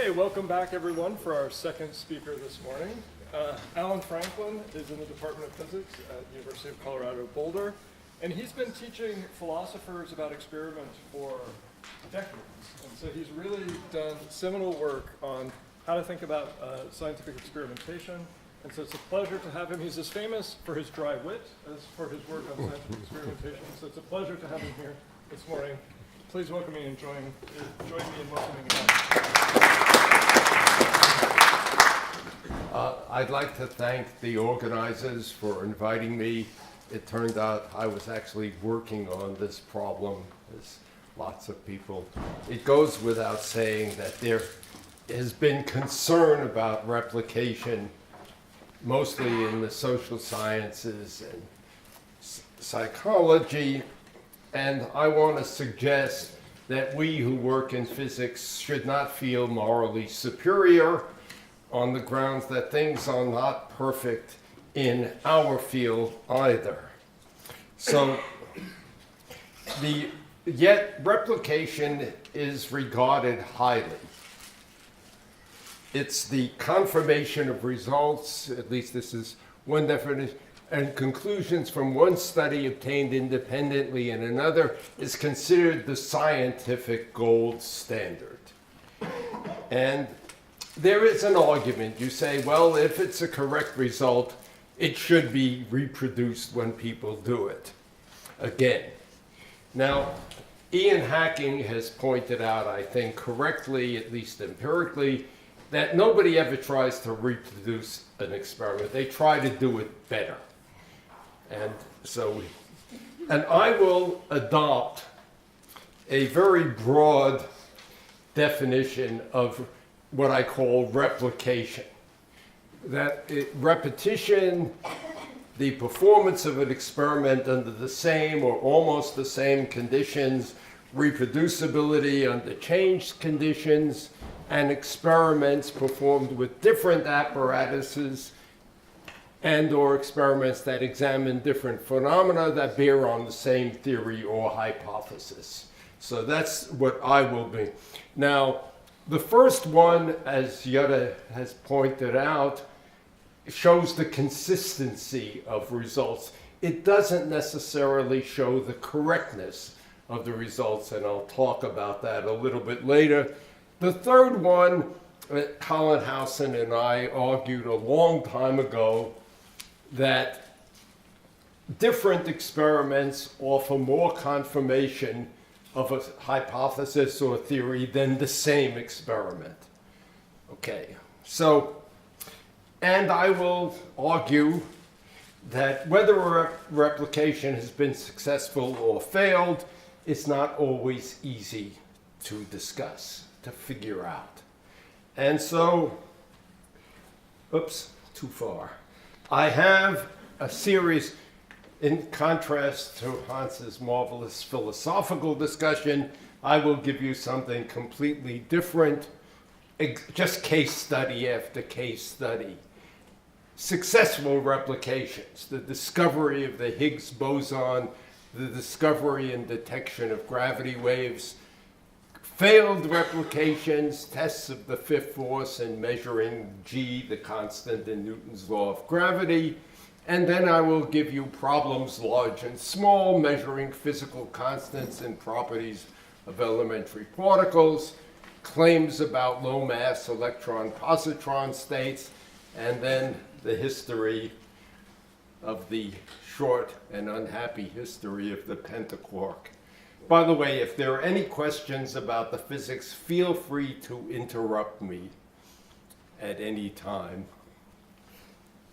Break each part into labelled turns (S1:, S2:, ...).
S1: Okay, welcome back everyone for our second speaker this morning. Allan Franklin is in the Department of Physics at the University of Colorado Boulder, and he's been teaching philosophers about experiment for decades. And so he's really done seminal work on how to think about scientific experimentation. And so it's a pleasure to have him. He's as famous for his dry wit as for his work on scientific experimentation. So it's a pleasure to have him here this morning. Please welcome me and join me in welcoming him.
S2: I'd like to thank the organizers for inviting me. It turned out I was actually working on this problem, as lots of people. It goes without saying that there has been concern about replication, mostly in the social sciences and psychology. And I want to suggest that we who work in physics should not feel morally superior on the grounds that things are not perfect in our field either. So, yet replication is regarded highly. It's the confirmation of results, at least this is one definition, and conclusions from one study obtained independently in another is considered the scientific gold standard. And there is an argument. You say, well, if it's a correct result, it should be reproduced when people do it again. Now, Ian Hacking has pointed out, I think correctly, at least empirically, that nobody ever tries to reproduce an experiment. They try to do it better. And I will adopt a very broad definition of what I call replication. Repetition, the performance of an experiment under the same or almost the same conditions, reproducibility under changed conditions, and experiments performed with different apparatuses and/or experiments that examine different phenomena that bear on the same theory or hypothesis. So that's what I will be. Now, the first one, as Jutta has pointed out, shows the consistency of results. It doesn't necessarily show the correctness of the results, and I'll talk about that a little bit later. The third one, Colin Howson and I argued a long time ago that different experiments offer more confirmation of a hypothesis or theory than the same experiment. Okay, so, and I will argue that whether a replication has been successful or failed, it's not always easy to discuss, to figure out. And so, oops, too far. I have a series, in contrast to Hans's marvelous philosophical discussion, I will give you something completely different, just case study after case study. Successful replications, the discovery of the Higgs boson, the discovery and detection of gravity waves, failed replications, tests of the fifth force and measuring G, the constant in Newton's law of gravity. And then I will give you problems large and small, measuring physical constants and properties of elementary particles, claims about low mass electron-positron states, and then the history of the short and unhappy history of the Pentaquark. By the way, if there are any questions about the physics, feel free to interrupt me at any time.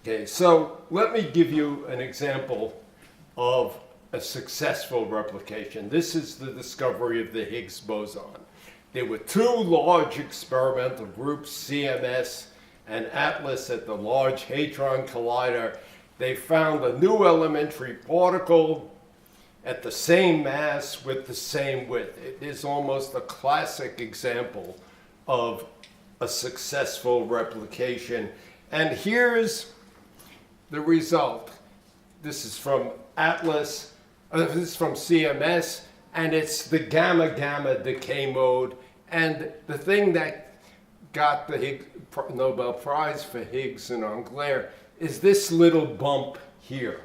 S2: Okay, so let me give you an example of a successful replication. This is the discovery of the Higgs boson. There were two large experimental groups, CMS and ATLAS, at the Large Hadron Collider. They found a new elementary particle at the same mass with the same width. It is almost a classic example of a successful replication. And here's the result. This is from ATLAS, this is from CMS, and it's the gamma-gamma decay mode. And the thing that got the Nobel Prize for Higgs and Englert is this little bump here.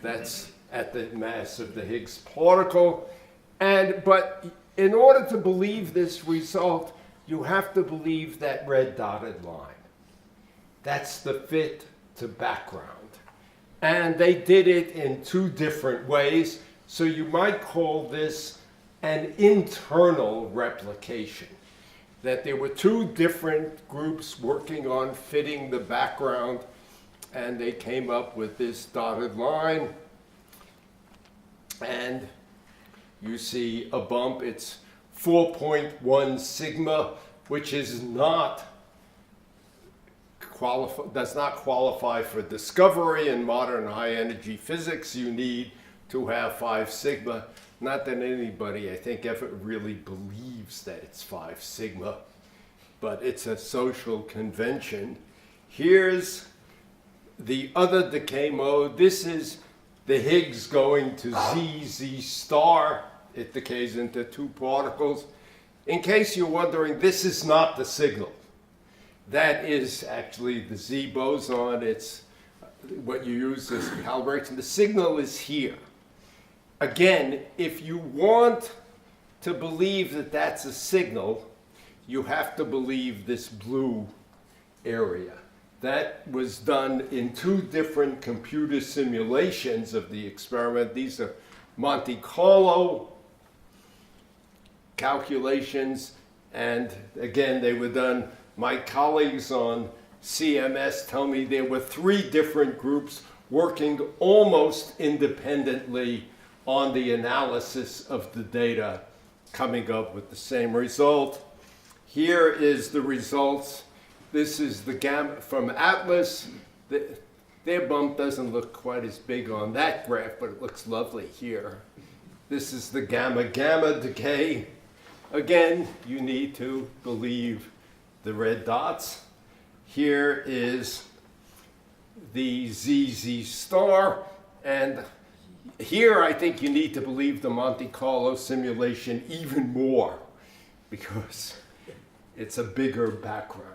S2: That's at the mass of the Higgs particle. But in order to believe this result, you have to believe that red dotted line. That's the fit to background. And they did it in two different ways. So you might call this an internal replication. That there were two different groups working on fitting the background, and they came up with this dotted line. And you see a bump. It's 4.1 sigma, which is not does not qualify for discovery in modern high energy physics. You need to have 5 sigma. Not that anybody, I think, ever really believes that it's 5 sigma, but it's a social convention. Here's the other decay mode. This is the Higgs going to Z star. It decays into 2 particles. In case you're wondering, this is not the signal. That is actually the Z boson. It's what you use as calibration. The signal is here. Again, if you want to believe that that's a signal, you have to believe this blue area. That was done in 2 different computer simulations of the experiment. These are Monte Carlo calculations, and again, they were done. My colleagues on CMS tell me there were 3 different groups working almost independently on the analysis of the data, coming up with the same result. Here is the results. This is the gamma from Atlas. Their bump doesn't look quite as big on that graph, but it looks lovely here. This is the gamma-gamma decay. Again, you need to believe the red dots. Here is the ZZ star, and here I think you need to believe the Monte Carlo simulation even more because it's a bigger background.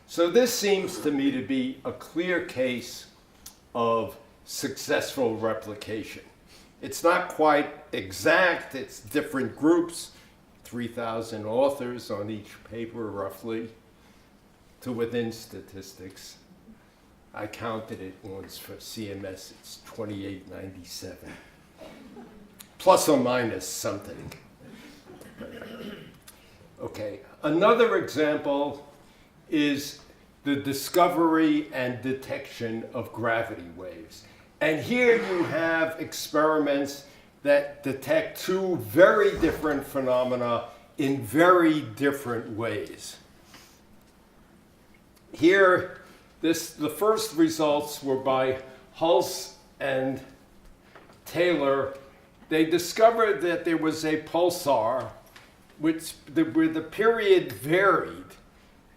S2: So this seems to me to be a clear case of successful replication. It's not quite exact, it's different groups, 3,000 authors on each paper roughly, to within statistics. I counted it once for CMS, it's 2897. Plus or minus something. Okay, another example is the discovery and detection of gravity waves. And here you have experiments that detect 2 very different phenomena in very different ways. Here, the first results were by Hulse and Taylor. They discovered that there was a pulsar where the period varied,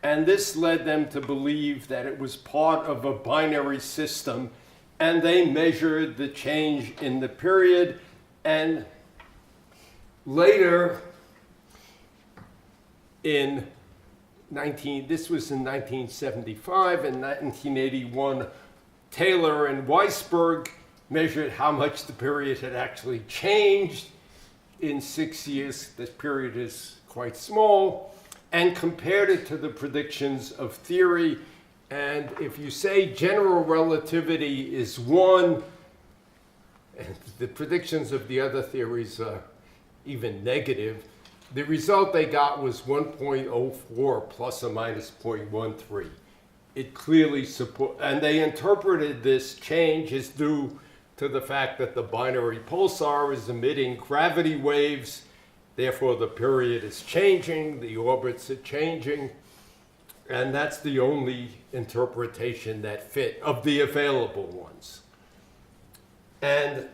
S2: and this led them to believe that it was part of a binary system, and they measured the change in the period. And later, this was in 1975, in 1981, Taylor and Weisberg measured how much the period had actually changed in 6 years. This period is quite small, and compared it to the predictions of theory. And if you say general relativity is 1, and the predictions of the other theories are even negative, the result they got was 1.04 plus or minus 0.13. It clearly supports, and they interpreted this change as due to the fact that the binary pulsar is emitting gravity waves, therefore the period is changing, the orbits are changing, and that's the only interpretation that fit of the available ones. And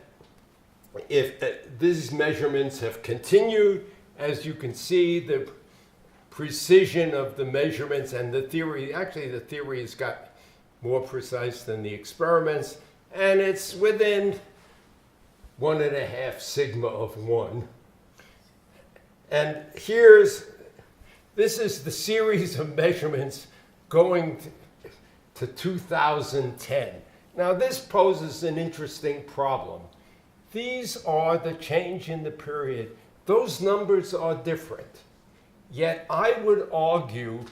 S2: if these measurements have continued, as you can see, the precision of the measurements and the theory, actually the theory has got more precise than the experiments, and it's within 1.5 sigma of 1. And here's This is the series of measurements going to 2010. Now this poses an interesting problem. These are the change in the period. Those numbers are different. Yet I would argue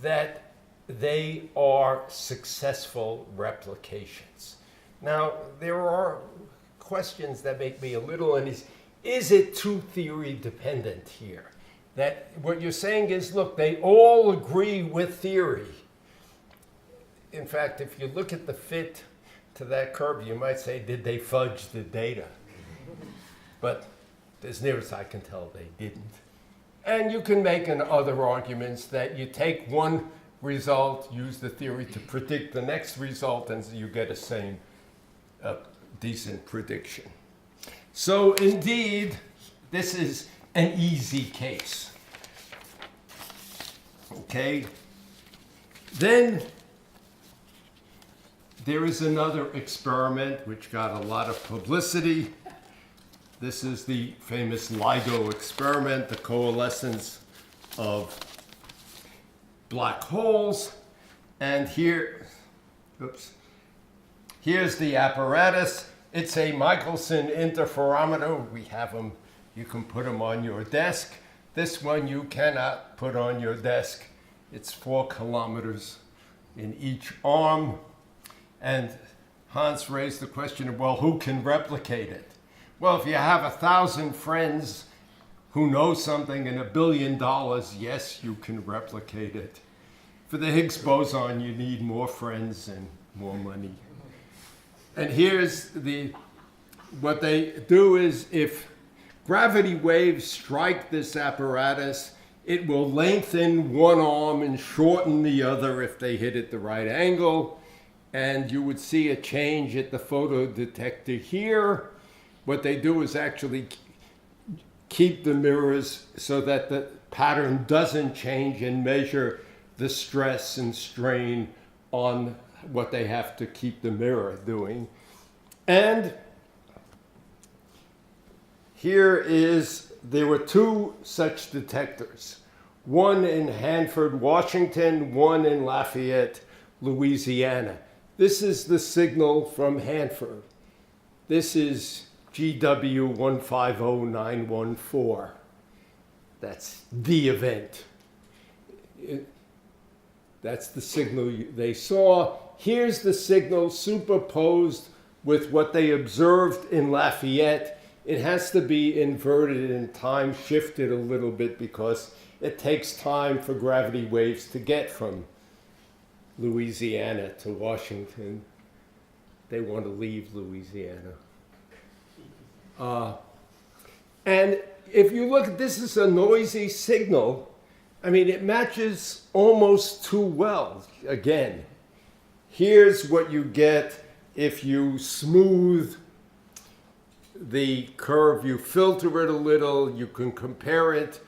S2: that they are successful replications. Now, there are questions that make me a little uneasy. Is it too theory dependent here? That what you're saying is, look, they all agree with theory. In fact, if you look at the fit to that curve, you might say, did they fudge the data? But as near as I can tell, they didn't. And you can make other arguments that you take one result, use the theory to predict the next result, and you get a same decent prediction. So indeed, this is an easy case. Okay? Then there is another experiment which got a lot of publicity. This is the famous LIGO experiment, the coalescence of black holes. And here, here's the apparatus. It's a Michelson interferometer. We have them, you can put them on your desk. This one you cannot put on your desk. It's 4 kilometers in each arm. And Hans raised the question of, well, who can replicate it? Well, if you have 1,000 friends who know something and $1 billion, yes, you can replicate it. For the Higgs boson, you need more friends and more money. And here's what they do is, if gravity waves strike this apparatus, it will lengthen one arm and shorten the other if they hit at the right angle. And you would see a change at the photodetector here. What they do is actually keep the mirrors so that the pattern doesn't change and measure the stress and strain on what they have to keep the mirror doing. And there were 2 such detectors, one in Hanford, Washington, one in Lafayette, Louisiana. This is the signal from Hanford. This is GW 150914. That's the event. That's the signal they saw. Here's the signal superposed with what they observed in Lafayette. It has to be inverted and time shifted a little bit because it takes time for gravity waves to get from Louisiana to Washington. They want to leave Louisiana. And if you look, this is a noisy signal. I mean, it matches almost too well. Again, here's what you get if you smooth the curve, you filter it a little, you can compare it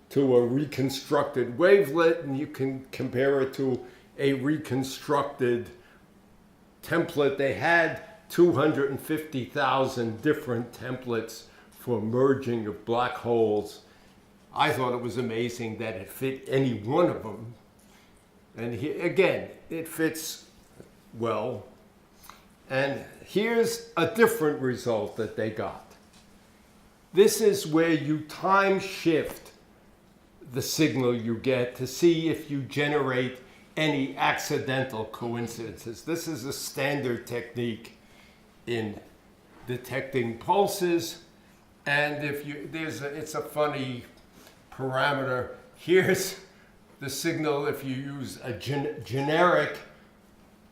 S2: to a reconstructed wavelet, and you can compare it to a reconstructed template. They had 250,000 different templates for merging of black holes. I thought it was amazing that it fit any one of them. And again, it fits well. And here's a different result that they got. This is where you time shift the signal you get to see if you generate any accidental coincidences. This is a standard technique in detecting pulses. And it's a funny parameter. Here's the signal if you use a generic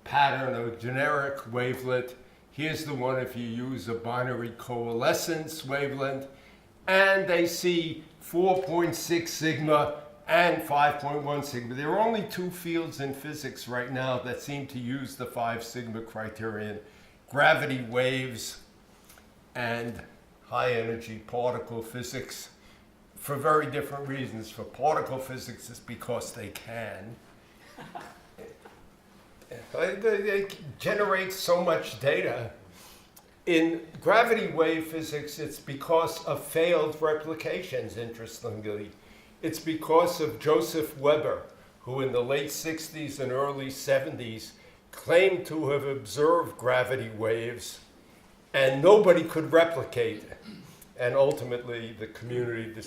S2: pattern, a generic wavelet. Here's the one if you use a binary coalescence wavelength. And they see 4.6 sigma and 5.1 sigma. There are only 2 fields in physics right now that seem to use the 5 sigma criterion: gravity waves and high energy particle physics, for very different reasons. For particle physics, it's because they can. They generate so much data. In gravity wave physics, it's because of failed replications, interestingly. It's because of Joseph Weber, who in the late 60s and early 70s claimed to have observed gravity waves, and nobody could replicate it. And ultimately, the community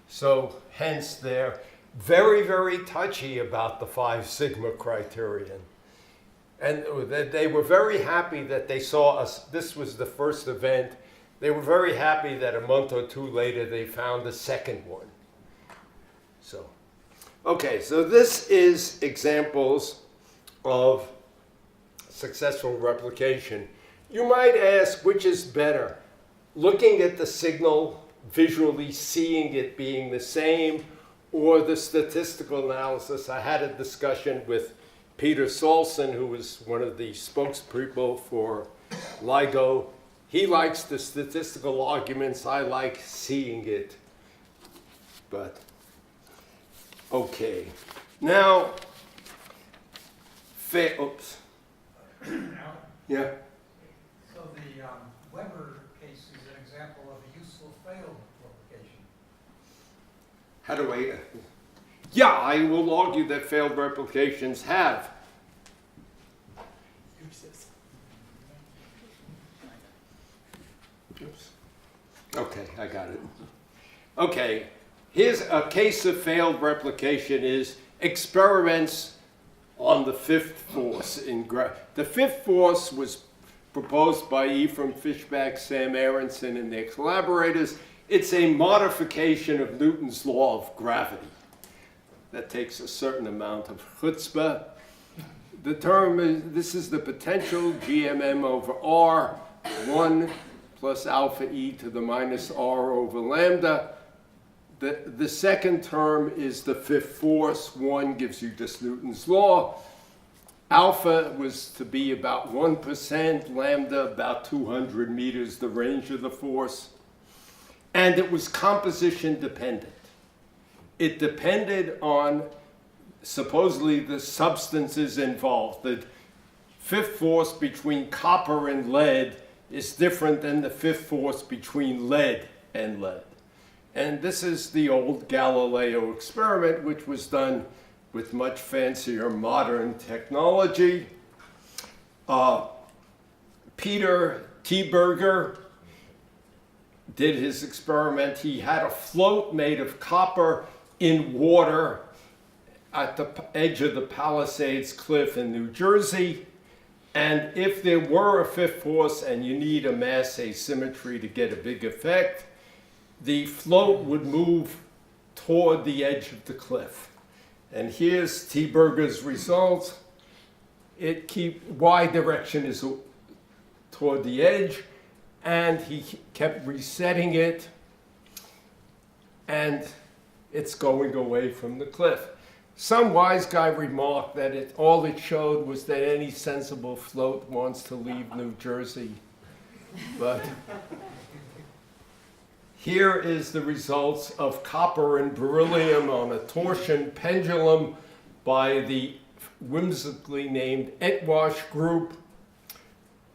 S2: so hence they're very, very touchy about the 5 sigma criterion. And they were very happy that they saw us. This was the first event. They were very happy that a month or two later they found the second one. So, okay, so this is examples of successful replication. You might ask, which is better? Looking at the signal, visually seeing it being the same, or the statistical analysis. I had a discussion with Peter Salson, who was one of the spokespeople for LIGO. He likes the statistical arguments. I like seeing it. But, okay. Now, oops. Yeah.
S3: So the Weber case is an example of a useful failed replication.
S2: How do I? Yeah, I will argue that failed replications have. Oops. Okay, I got it. Okay, here's a case of failed replication is experiments on the 5th force. The 5th force was proposed by Ephraim Fishback, Sam Aronson, and their collaborators. It's a modification of Newton's law of gravity. That takes a certain amount of chutzpah. The term is, this is the potential GMM over R, 1 plus alpha e to the minus r over lambda. The second term is the 5th force. 1 gives you just Newton's law. Alpha was to be about 1%, lambda about 200 meters, the range of the force. And it was composition dependent. It depended on supposedly the substances involved. The 5th force between copper and lead is different than the 5th force between lead and lead. And this is the old Galileo experiment, which was done with much fancier modern technology. Peter T. did his experiment. He had a float made of copper in water at the edge of the Palisades Cliff in New Jersey. And if there were a 5th force and you need a mass asymmetry to get a big effect, the float would move toward the edge of the cliff. And here's T. Burger's result. Y direction is toward the edge, and he kept resetting it, and it's going away from the cliff. Some wise guy remarked that all it showed was that any sensible float wants to leave New Jersey. But here is the results of copper and beryllium on a torsion pendulum by the whimsically named Etwash group,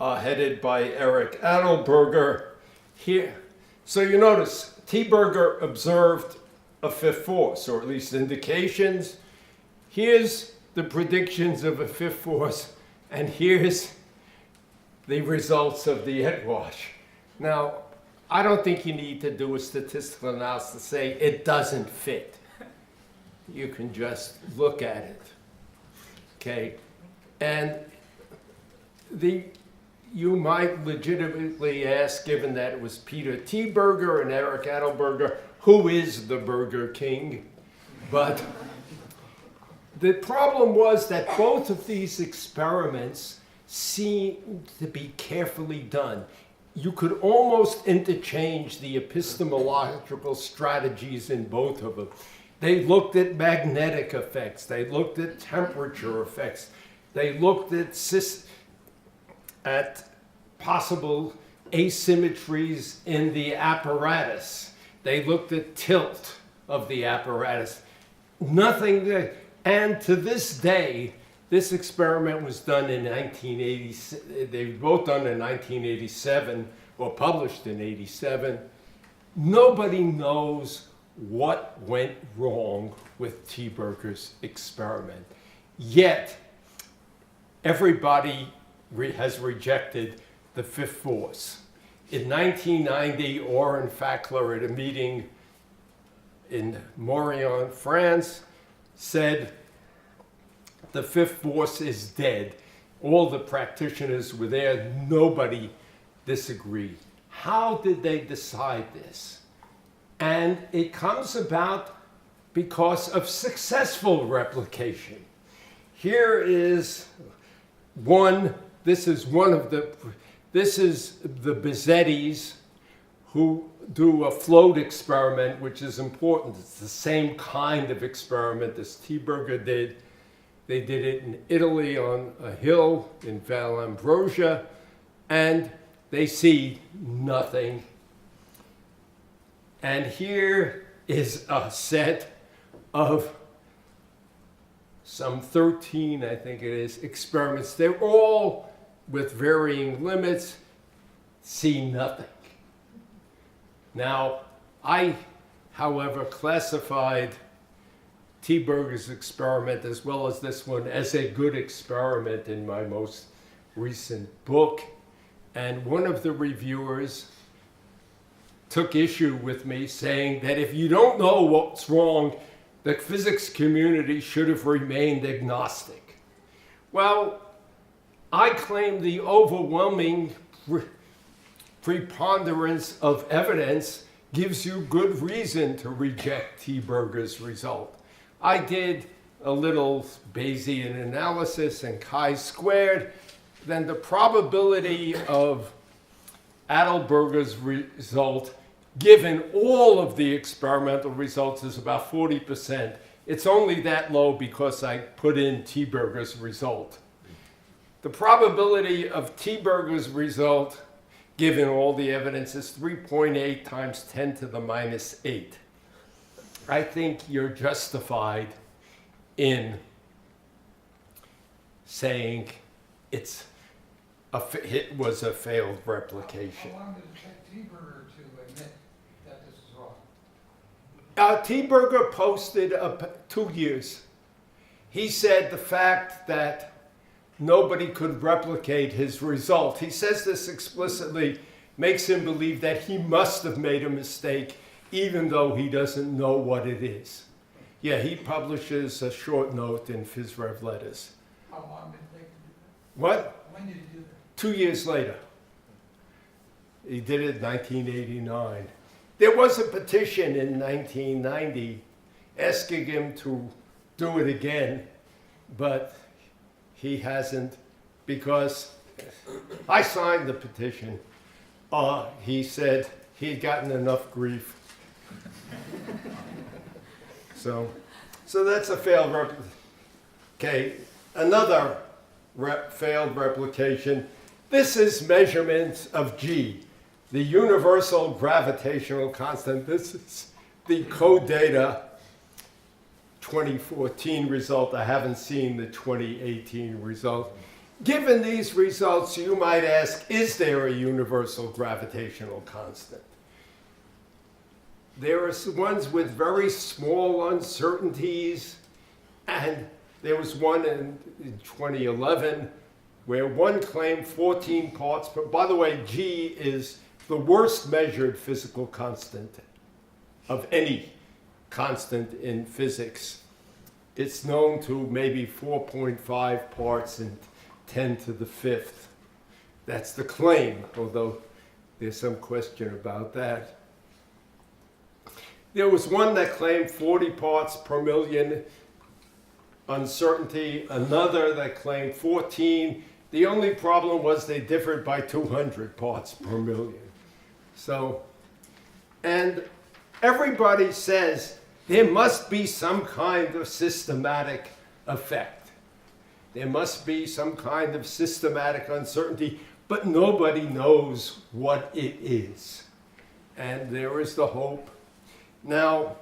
S2: headed by Eric Adelberger. Here, so you notice T. Burger observed a 5th force, or at least indications. Here's the predictions of a 5th force, and here's the results of the Etwash. Now, I don't think you need to do a statistical analysis to say it doesn't fit. You can just look at it. Okay, and you might legitimately ask, given that it was Peter T. Burger and Eric Adelberger, who is the Burger King? But the problem was that both of these experiments seemed to be carefully done. You could almost interchange the epistemological strategies in both of them. They looked at magnetic effects. They looked at temperature effects. They looked at possible asymmetries in the apparatus. They looked at tilt of the apparatus. Nothing that, and to this day, this experiment was done in 1980. They were both done in 1987 or published in 87. Nobody knows what went wrong with Burge's experiment. Yet, everybody has rejected the fifth force. In 1990, Oren Fackler at a meeting in Morillon, France, said the fifth force is dead. All the practitioners were there. Nobody disagreed. How did they decide this? And it comes about because of successful replication. Here is one, this is the Bizzettis who do a float experiment, which is important. It's the same kind of experiment as Burge did. They did it in Italy on a hill in Val Ambrosia, and they see nothing. And here is a set of some 13, I think it is, experiments. They're all with varying limits, see nothing. Now, I, however, classified Burge's experiment as well as this one as a good experiment in my most recent book. And one of the reviewers took issue with me saying that if you don't know what's wrong, the physics community should have remained agnostic. Well, I claim the overwhelming preponderance of evidence gives you good reason to reject Burge's result. I did a little Bayesian analysis and chi-squared. Then the probability of Adelberger's result, given all of the experimental results, is about 40%. It's only that low because I put in Burge's result. The probability of Burge's result, given all the evidence, is 3.8 times 10 to the minus 8. I think you're justified in saying it was a failed replication.
S3: How long did it take Burge to admit that this is wrong?
S2: Burge posted 2 years. He said the fact that nobody could replicate his result, he says this explicitly, makes him believe that he must have made a mistake even though he doesn't know what it is. Yeah, he publishes a short note in PhysRev Letters.
S3: How long did it take to do that?
S2: What?
S3: When did he do that?
S2: 2 years later. He did it in 1989. There was a petition in 1990 asking him to do it again, but he hasn't, because I signed the petition. He said he'd gotten enough grief. So that's a failed replication. Okay, another failed replication. This is measurements of G, the universal gravitational constant. This is the CODATA 2014 result. I haven't seen the 2018 result. Given these results, you might ask, is there a universal gravitational constant? There are ones with very small uncertainties, and there was one in 2011 where one claimed 14 parts per, by the way, G is the worst measured physical constant of any constant in physics. It's known to maybe 4.5 parts in 10 to the fifth. That's the claim, although there's some question about that. There was one that claimed 40 parts per million uncertainty, another that claimed 14. The only problem was they differed by 200 parts per million. So, and everybody says there must be some kind of systematic effect. There must be some kind of systematic uncertainty, but nobody knows what it is. And there is the hope. Now,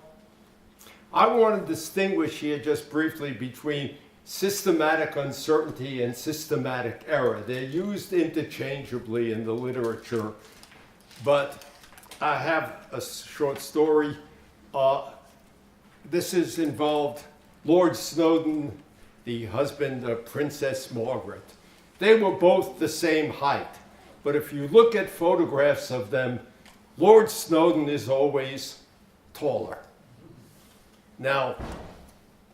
S2: I want to distinguish here just briefly between systematic uncertainty and systematic error. They're used interchangeably in the literature, but I have a short story. this has involved Lord Snowdon, the husband of Princess Margaret. They were both the same height, but if you look at photographs of them, Lord Snowdon is always taller. Now,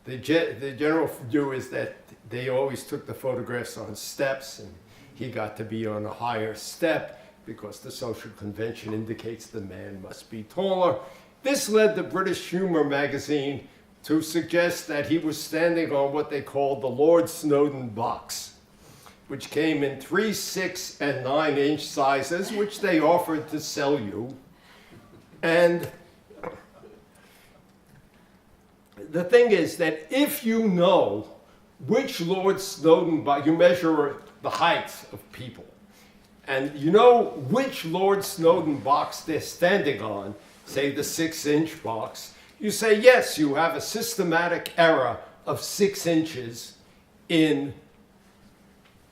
S2: the general view is that they always took the photographs on steps, and he got to be on a higher step because the social convention indicates the man must be taller. This led the British Humor magazine to suggest that he was standing on what they called the Lord Snowdon box, which came in 3, 6, and 9-inch sizes, which they offered to sell you. And the thing is that if you know which Lord Snowdon box, you measure the heights of people, and you know which Lord Snowdon box they're standing on, say the 6-inch box, you say, yes, you have a systematic error of 6 inches in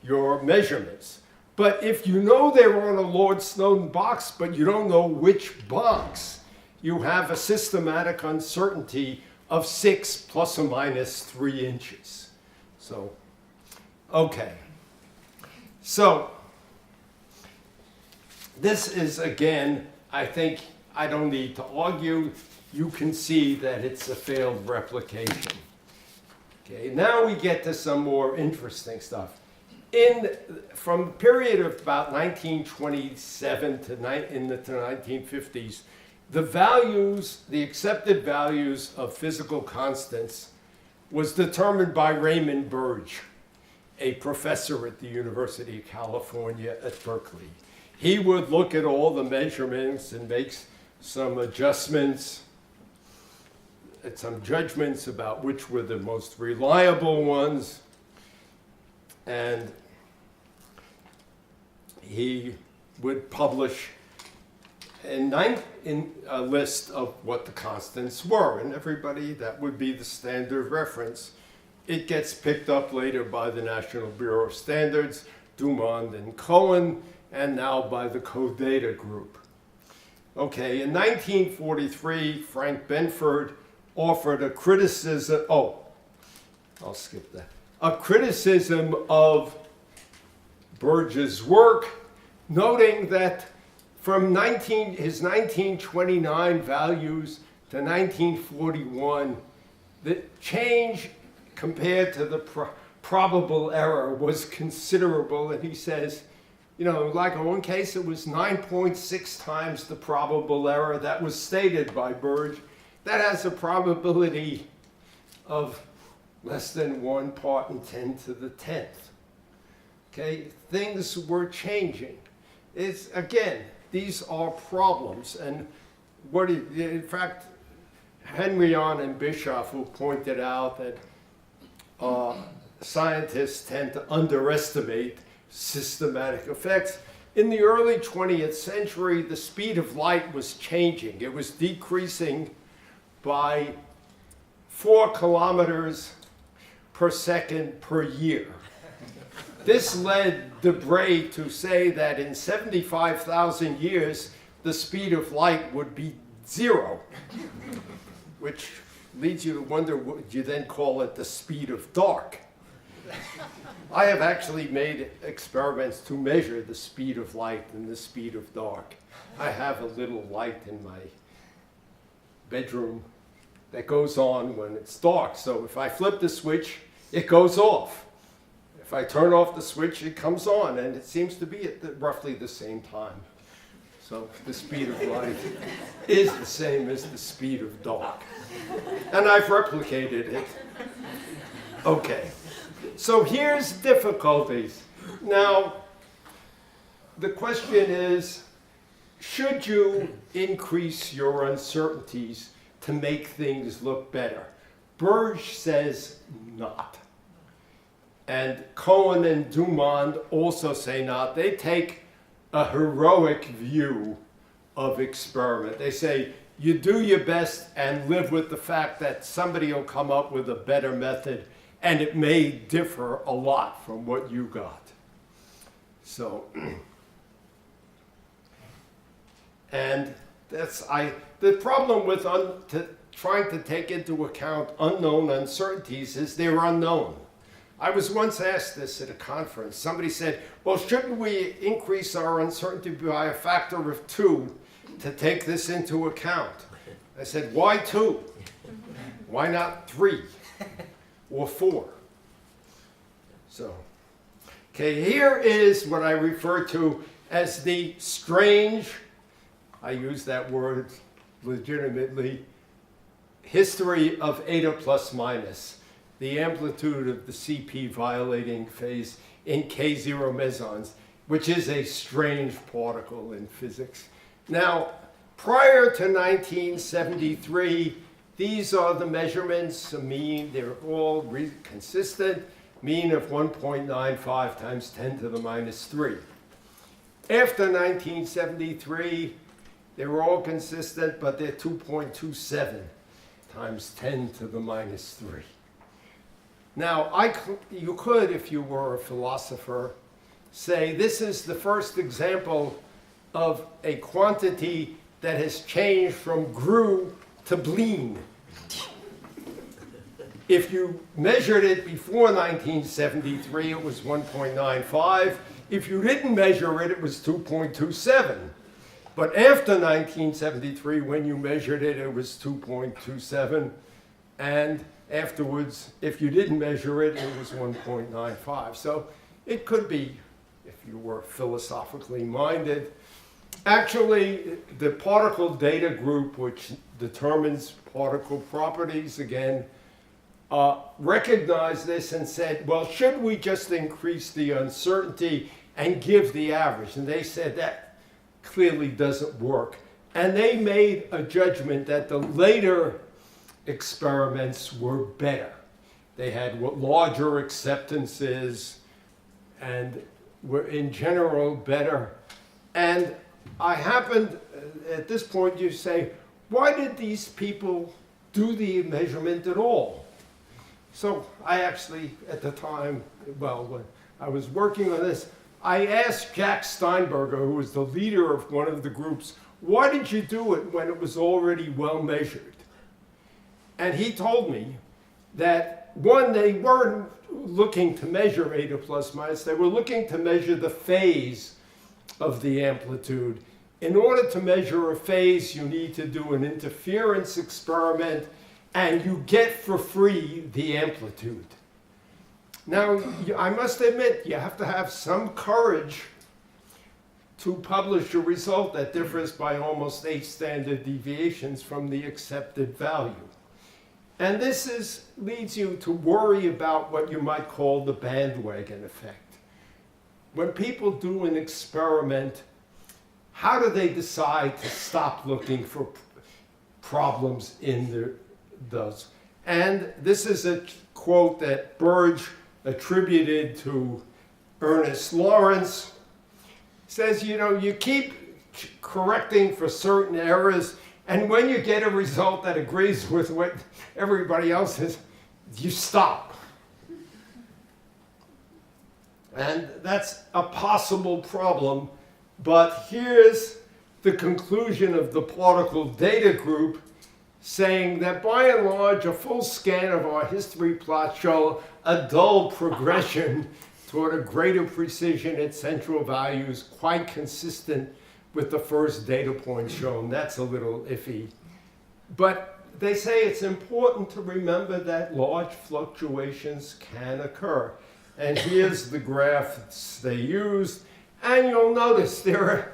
S2: your measurements. But if you know they're on a Lord Snowdon box, but you don't know which box, you have a systematic uncertainty of 6 plus or minus 3 inches. So, okay. So, this is, again, I think I don't need to argue. You can see that it's a failed replication. Okay, now we get to some more interesting stuff. From the period of about 1927 to 1950s, the values, the accepted values of physical constants was determined by Raymond Burge, a professor at the University of California at Berkeley. He would look at all the measurements and make some adjustments, some judgments about which were the most reliable ones, and he would publish a list of what the constants were, and everybody, that would be the standard reference. It gets picked up later by the National Bureau of Standards, Dumond and Cohen, and now by the CODATA group. Okay, in 1943, Frank Benford offered a criticism, I'll skip that, a criticism of Burge's work, noting that from his 1929 values to 1941, the change compared to the probable error was considerable, and he says, you know, like in one case, it was 9.6 times the probable error that was stated by Burge. That has a probability of less than 1 part in 10 to the 10th. Okay, things were changing. It's, again, these are problems. And in fact, Henrion and Bischoff, who pointed out that scientists tend to underestimate systematic effects. In the early 20th century, the speed of light was changing. It was decreasing by 4 kilometers per second per year. This led Debray to say that in 75,000 years, the speed of light would be 0, which leads you to wonder, would you then call it the speed of dark? I have actually made experiments to measure the speed of light and the speed of dark. I have a little light in my bedroom that goes on when it's dark. So if I flip the switch, it goes off. If I turn off the switch, it comes on, and it seems to be at roughly the same time. So the speed of light is the same as the speed of dark. And I've replicated it. Okay. So here's difficulties. Now, the question is, should you increase your uncertainties to make things look better? Burge says not. And Cohen and Dumond also say not. They take a heroic view of experiment. They say, you do your best and live with the fact that somebody will come up with a better method, and it may differ a lot from what you got. So, and the problem with trying to take into account unknown uncertainties is they're unknown. I was once asked this at a conference. Somebody said, well, shouldn't we increase our uncertainty by a factor of 2 to take this into account? I said, why 2? Why not 3 or 4? So, okay, here is what I refer to as the strange, I use that word legitimately, history of eta plus minus, the amplitude of the CP violating phase in K0 mesons, which is a strange particle in physics. Now, prior to 1973, these are the measurements, a mean, they're all consistent, mean of 1.95 times 10 to the minus 3. After 1973, they were all consistent, but they're 2.27 times 10 to the minus 3. Now, you could, if you were a philosopher, say this is the first example of a quantity that has changed from GRU to BLEAN. If you measured it before 1973, it was 1.95. If you didn't measure it, it was 2.27. But after 1973, when you measured it, it was 2.27. And afterwards, if you didn't measure it, it was 1.95. So it could be, if you were philosophically minded. Actually, the particle data group, which determines particle properties, again, recognized this and said, well, should we just increase the uncertainty and give the average? And they said that clearly doesn't work. And they made a judgment that the later experiments were better. They had larger acceptances and were in general better. And I happened, at this point, you say, why did these people do the measurement at all? So I actually, at the time, well, when I was working on this, I asked Jack Steinberger, who was the leader of one of the groups, why did you do it when it was already well measured? And he told me that, one, they weren't looking to measure eta plus minus, they were looking to measure the phase of the amplitude. In order to measure a phase, you need to do an interference experiment, and you get for free the amplitude. Now, I must admit, you have to have some courage to publish a result that differs by almost 8 standard deviations from the accepted value. And this leads you to worry about what you might call the bandwagon effect. When people do an experiment, how do they decide to stop looking for problems in those? And this is a quote that Burge attributed to Ernest Lawrence. It says, you know, you keep correcting for certain errors, and when you get a result that agrees with what everybody else is, you stop. And that's a possible problem, but here's the conclusion of the particle data group, saying that by and large, a full scan of our history plots show a dull progression toward a greater precision at central values, quite consistent with the first data point shown. That's a little iffy. But they say it's important to remember that large fluctuations can occur. And here's the graphs they used. And you'll notice there are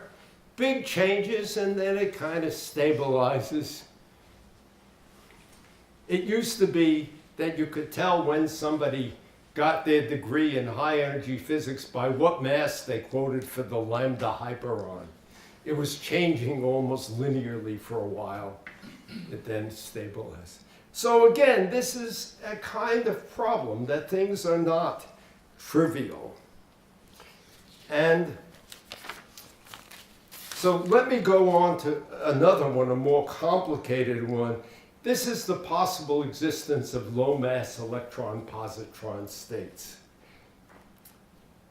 S2: big changes, and then it kind of stabilizes. It used to be that you could tell when somebody got their degree in high energy physics by what mass they quoted for the lambda hyperon. It was changing almost linearly for a while. It then stabilized. So again, this is a kind of problem, that things are not trivial. And so let me go on to another one, a more complicated one. This is the possible existence of low-mass electron-positron states.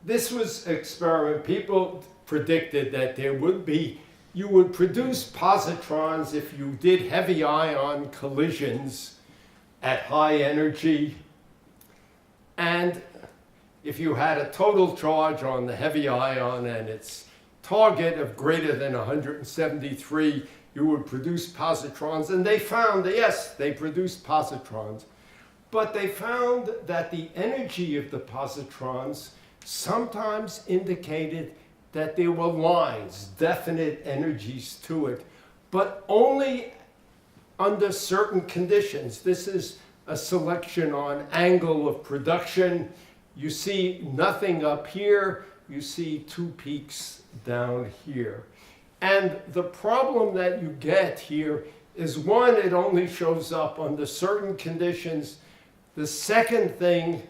S2: This was an experiment. People predicted that there would be you would produce positrons if you did heavy ion collisions at high energy. And if you had a total charge on the heavy ion and its target of greater than 173, you would produce positrons. And they found that, yes, they produced positrons. But they found that the energy of the positrons sometimes indicated that there were lines, definite energies to it, but only under certain conditions. This is a selection on angle of production. You see nothing up here. You see two peaks down here. And the problem that you get here is, one, it only shows up under certain conditions. The second thing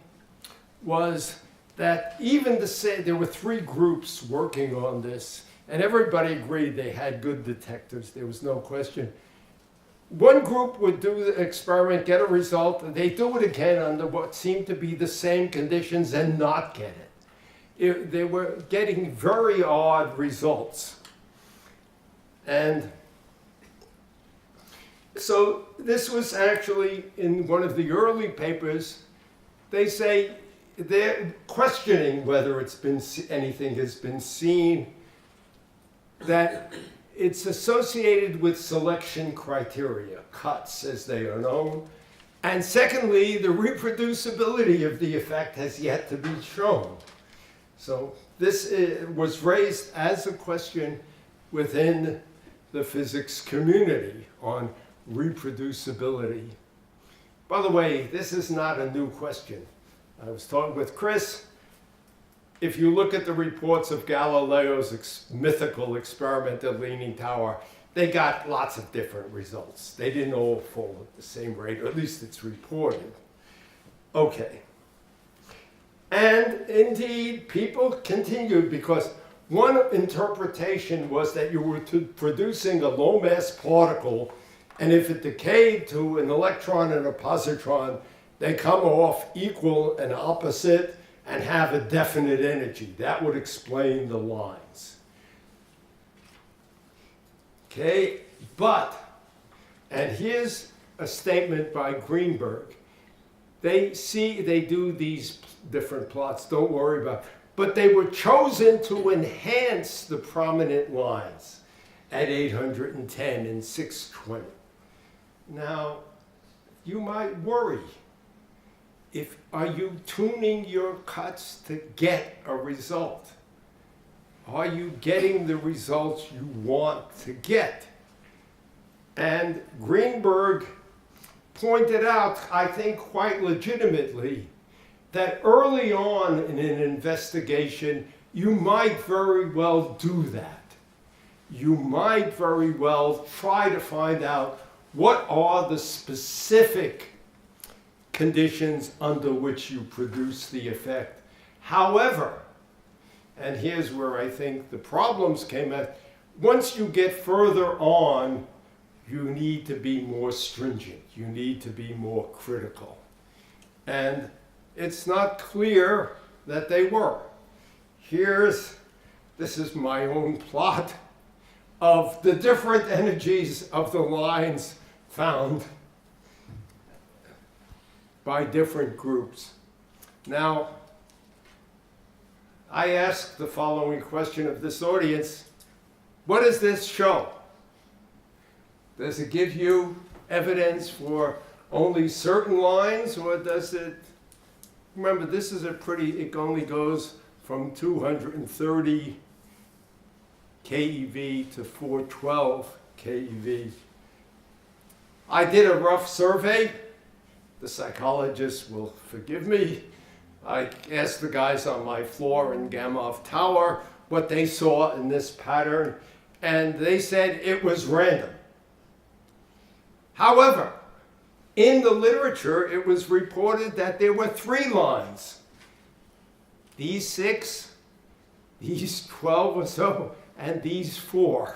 S2: was that even there were three groups working on this, and everybody agreed they had good detectors. There was no question. One group would do the experiment, get a result, and they do it again under what seemed to be the same conditions and not get it. They were getting very odd results. And so this was actually in one of the early papers. They say they're questioning whether anything has been seen, that it's associated with selection criteria, cuts as they are known. And secondly, the reproducibility of the effect has yet to be shown. So this was raised as a question within the physics community on reproducibility. By the way, this is not a new question. I was talking with Chris. If you look at the reports of Galileo's mythical experiment at Leaning Tower, they got lots of different results. They didn't all fall at the same rate, or at least it's reported. Okay. And indeed, people continued, because one interpretation was that you were producing a low-mass particle, and if it decayed to an electron and a positron, they come off equal and opposite and have a definite energy. That would explain the lines. Okay, but, and here's a statement by Greenberg. They do these different plots, don't worry about it. But they were chosen to enhance the prominent lines at 810 and 620. Now, you might worry. Are you tuning your cuts to get a result? Are you getting the results you want to get? And Greenberg pointed out, I think quite legitimately, that early on in an investigation, you might very well do that. You might very well try to find out what are the specific conditions under which you produce the effect. However, and here's where I think the problems came at, once you get further on, you need to be more stringent. You need to be more critical. And it's not clear that they were. This is my own plot of the different energies of the lines found by different groups. Now, I ask the following question of this audience: what does this show? Does it give you evidence for only certain lines, or does it, remember this is it only goes from 230 keV to 412 keV. I did a rough survey. The psychologists will forgive me. I asked the guys on my floor in Gamow Tower what they saw in this pattern, and they said it was random. However, in the literature, it was reported that there were 3 lines. These 6, these 12 or so, and these 4.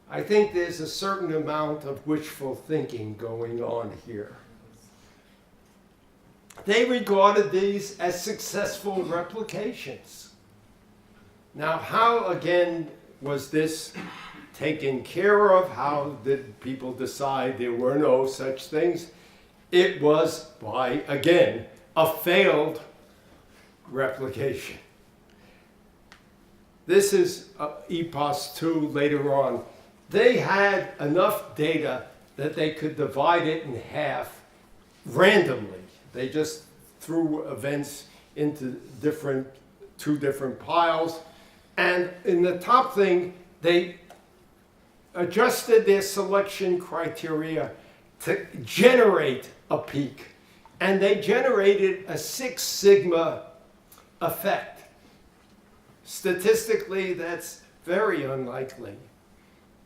S2: I think there's a certain amount of wishful thinking going on here. They regarded these as successful replications. Now, how, again, was this taken care of? How did people decide there were no such things? It was by, again, a failed replication. This is EPOS 2 later on. They had enough data that they could divide it in half randomly. They just threw events into two different piles. And in the top thing, they adjusted their selection criteria to generate a peak. And they generated a 6 sigma effect. Statistically, that's very unlikely.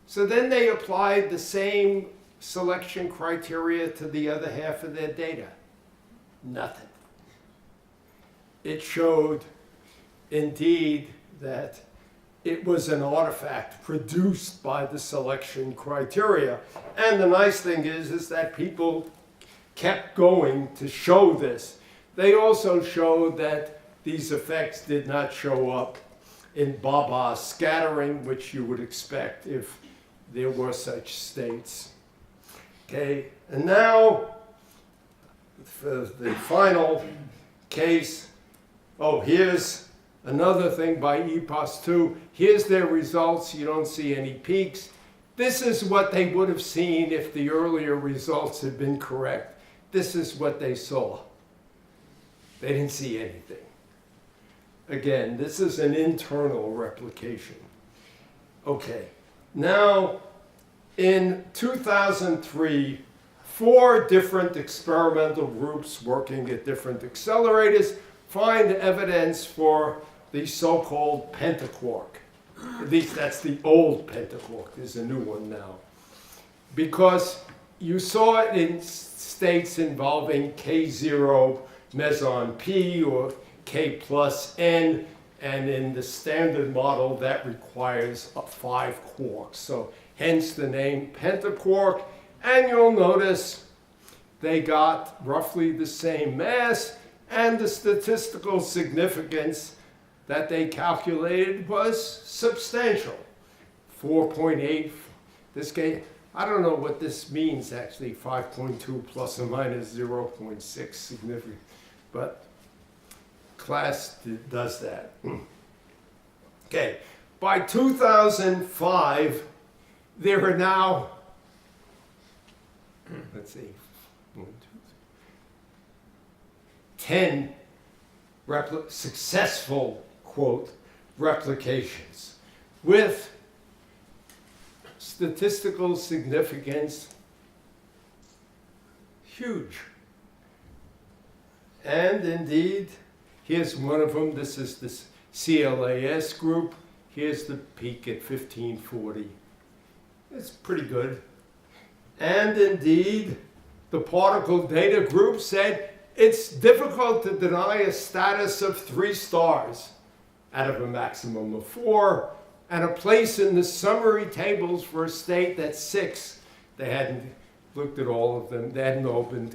S2: So then they applied the same selection criteria to the other half of their data. Nothing. It showed, indeed, that it was an artifact produced by the selection criteria. And the nice thing is that people kept going to show this. They also showed that these effects did not show up in Baba scattering, which you would expect if there were such states. Okay, and now for the final case. Oh, here's another thing by EPOS 2. Here's their results. You don't see any peaks. This is what they would have seen if the earlier results had been correct. This is what they saw. They didn't see anything. Again, this is an internal replication. Okay, now in 2003, 4 different experimental groups working at different accelerators find evidence for the so-called Pentaquark. At least that's the old Pentaquark. There's a new one now. Because you saw it in states involving K0 meson P or K plus N, and in the standard model that requires 5 quarks. So hence the name Pentaquark. And you'll notice they got roughly the same mass, and the statistical significance that they calculated was substantial. 4.8. This case, I don't know what this means actually, 5.2 plus or minus 0.6 significant, but class does that. Okay, by 2005, there are now, let's see, 10 successful, quote, replications with statistical significance huge. And indeed, here's one of them. This is this CLAS group. Here's the peak at 1540. It's pretty good. And indeed, the particle data group said it's difficult to deny a status of 3 stars out of a maximum of 4, and a place in the summary tables for a state that's 6. They hadn't looked at all of them. They hadn't all been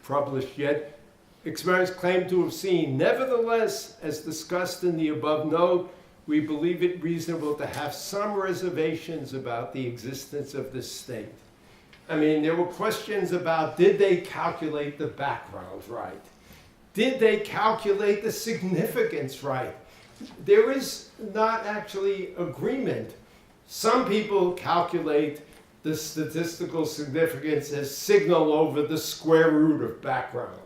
S2: published yet. Experiments claim to have seen. Nevertheless, as discussed in the above note, we believe it reasonable to have some reservations about the existence of this state. I mean, there were questions about, did they calculate the background right? Did they calculate the significance right? There is not actually agreement. Some people calculate the statistical significance as signal over the square root of background.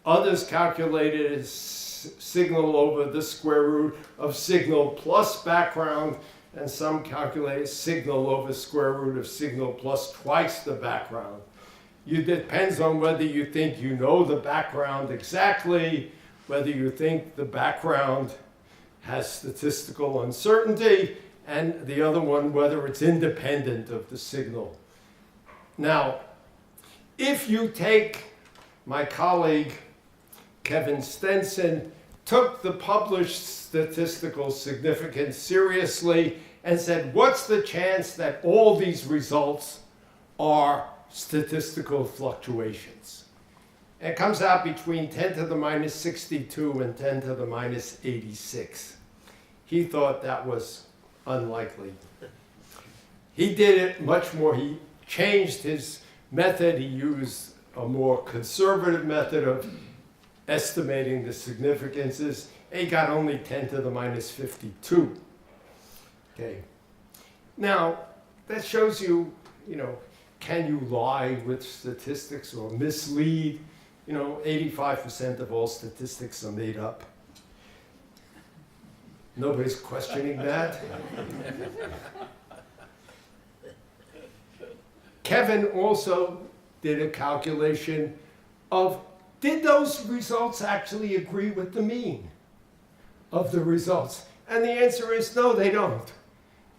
S2: Others calculate it as signal over the square root of signal plus background, and some calculate signal over square root of signal plus twice the background. It depends on whether you think you know the background exactly, whether you think the background has statistical uncertainty, and the other one, whether it's independent of the signal. Now, if you take my colleague Kevin Stenson, took the published statistical significance seriously and said, what's the chance that all these results are statistical fluctuations? And it comes out between 10 to the minus 62 and 10 to the minus 86. He thought that was unlikely. He did it much more. He changed his method. He used a more conservative method of estimating the significances. He got only 10 to the minus 52. Okay. Now, that shows you, can you lie with statistics or mislead? 85% of all statistics are made up. Nobody's questioning that. Kevin also did a calculation of, did those results actually agree with the mean of the results? And the answer is no, they don't.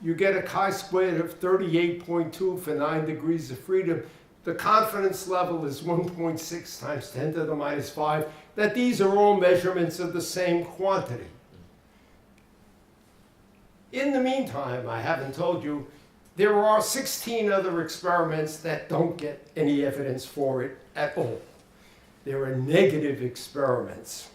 S2: You get a chi-squared of 38.2 for 9 degrees of freedom. The confidence level is 1.6 times 10 to the minus 5, that these are all measurements of the same quantity. In the meantime, I haven't told you, there are 16 other experiments that don't get any evidence for it at all. There are negative experiments.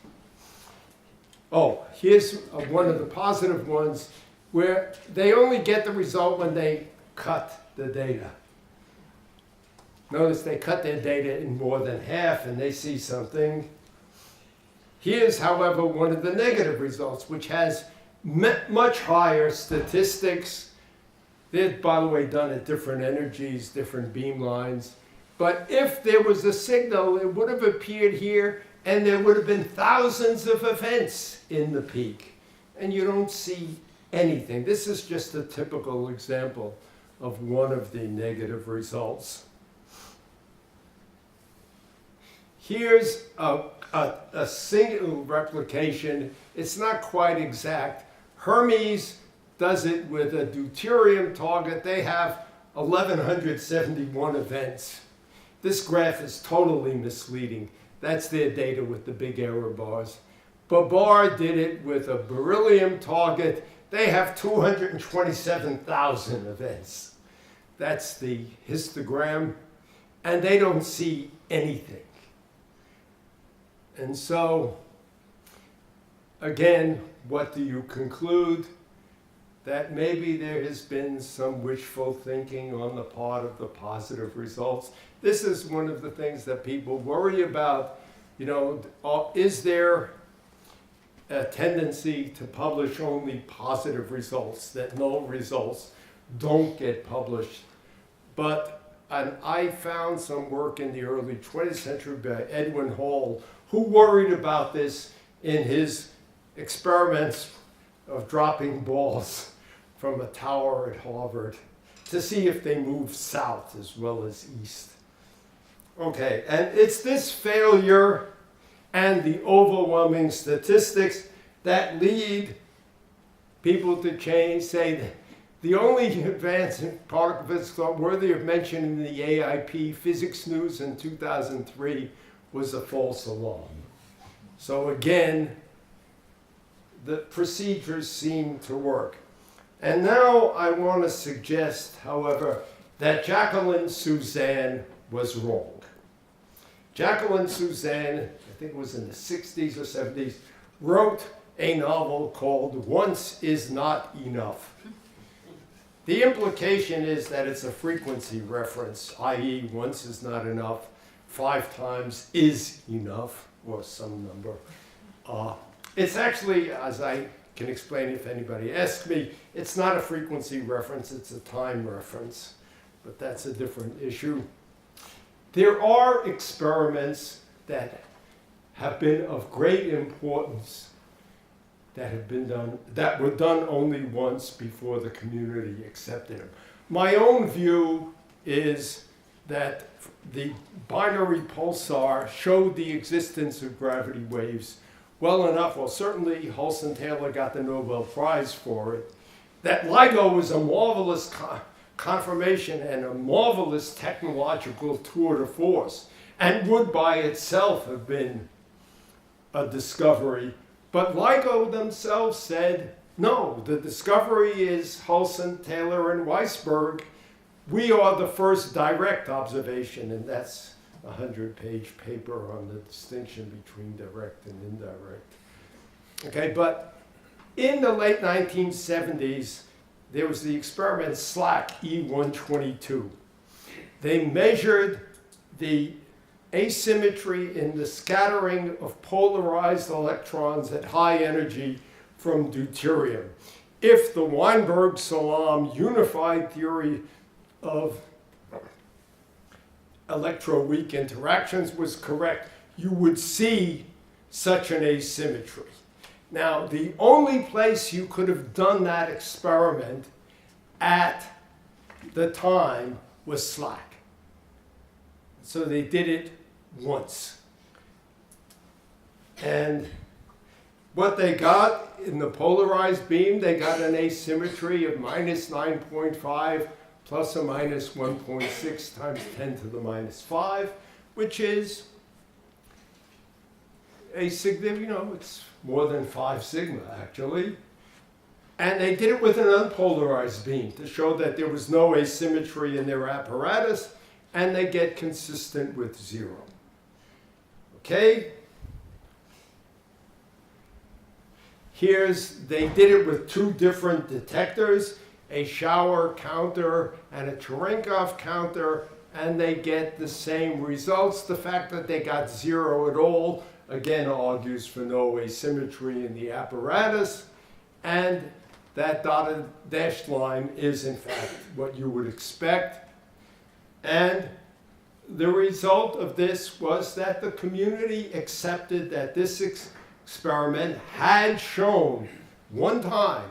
S2: Oh, here's one of the positive ones where they only get the result when they cut the data. Notice they cut their data in more than half and they see something. Here's, however, one of the negative results, which has much higher statistics. They're, by the way, done at different energies, different beam lines. But if there was a signal, it would have appeared here, and there would have been thousands of events in the peak. And you don't see anything. This is just a typical example of one of the negative results. Here's a single replication. It's not quite exact. Hermes does it with a deuterium target. They have 1,171 events. This graph is totally misleading. That's their data with the big error bars. Babar did it with a beryllium target. They have 227,000 events. That's the histogram, and they don't see anything. And so, again, what do you conclude? That maybe there has been some wishful thinking on the part of the positive results. This is one of the things that people worry about. Is there a tendency to publish only positive results, that null results don't get published? And I found some work in the early 20th century by Edwin Hall, who worried about this in his experiments of dropping balls from a tower at Harvard to see if they move south as well as east. Okay, and it's this failure and the overwhelming statistics that lead people to say that the only advance in particle physics thought worthy of mention in the AIP Physics News in 2003 was a false alarm. So again, the procedures seem to work. And now I want to suggest, however, that Jacqueline Suzanne was wrong. Jacqueline Suzanne, I think it was in the 60s or 70s, wrote a novel called Once Is Not Enough. The implication is that it's a frequency reference, i.e. once is not enough, 5 times is enough, or some number. It's actually, as I can explain if anybody asks me, it's not a frequency reference, it's a time reference. But that's a different issue. There are experiments that have been of great importance that have been done, that were done only once before the community accepted them. My own view is that the binary pulsar showed the existence of gravity waves well enough, well certainly Hulse and Taylor got the Nobel Prize for it, that LIGO was a marvelous confirmation and a marvelous technological tour de force, and would by itself have been a discovery. But LIGO themselves said, no, the discovery is Hulse, Taylor, and Weisberg. We are the first direct observation, and that's a 100-page paper on the distinction between direct and indirect. Okay, but in the late 1970s, there was the experiment SLAC E122. They measured the asymmetry in the scattering of polarized electrons at high energy from deuterium. If the Weinberg-Salam unified theory of electroweak interactions was correct, you would see such an asymmetry. Now, the only place you could have done that experiment at the time was SLAC. So they did it once. And what they got in the polarized beam, they got an asymmetry of minus 9.5 plus or minus 1.6 times 10 to the minus 5, which is a significant, it's more than 5 sigma actually. And they did it with an unpolarized beam to show that there was no asymmetry in their apparatus, and they get consistent with 0. Okay? They did it with 2 different detectors, a shower counter and a Cherenkov counter, and they get the same results. The fact that they got 0 at all, again, argues for no asymmetry in the apparatus, and that dotted dashed line is, in fact, what you would expect. And the result of this was that the community accepted that this experiment had shown one time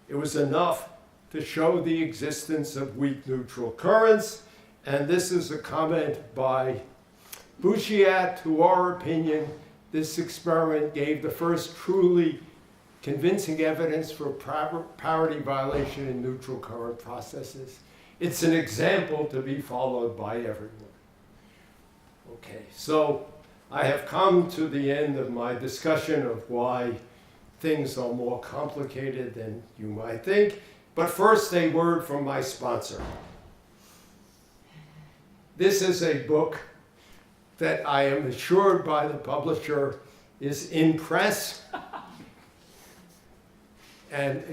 S2: it was enough to show the existence of weak neutral currents. And this is a comment by Bouchiat. To our opinion, this experiment gave the first truly convincing evidence for parity violation in neutral current processes. It's an example to be followed by everyone. Okay, so I have come to the end of my discussion of why things are more complicated than you might think. But first, a word from my sponsor. This is a book that I am assured by the publisher is in press. And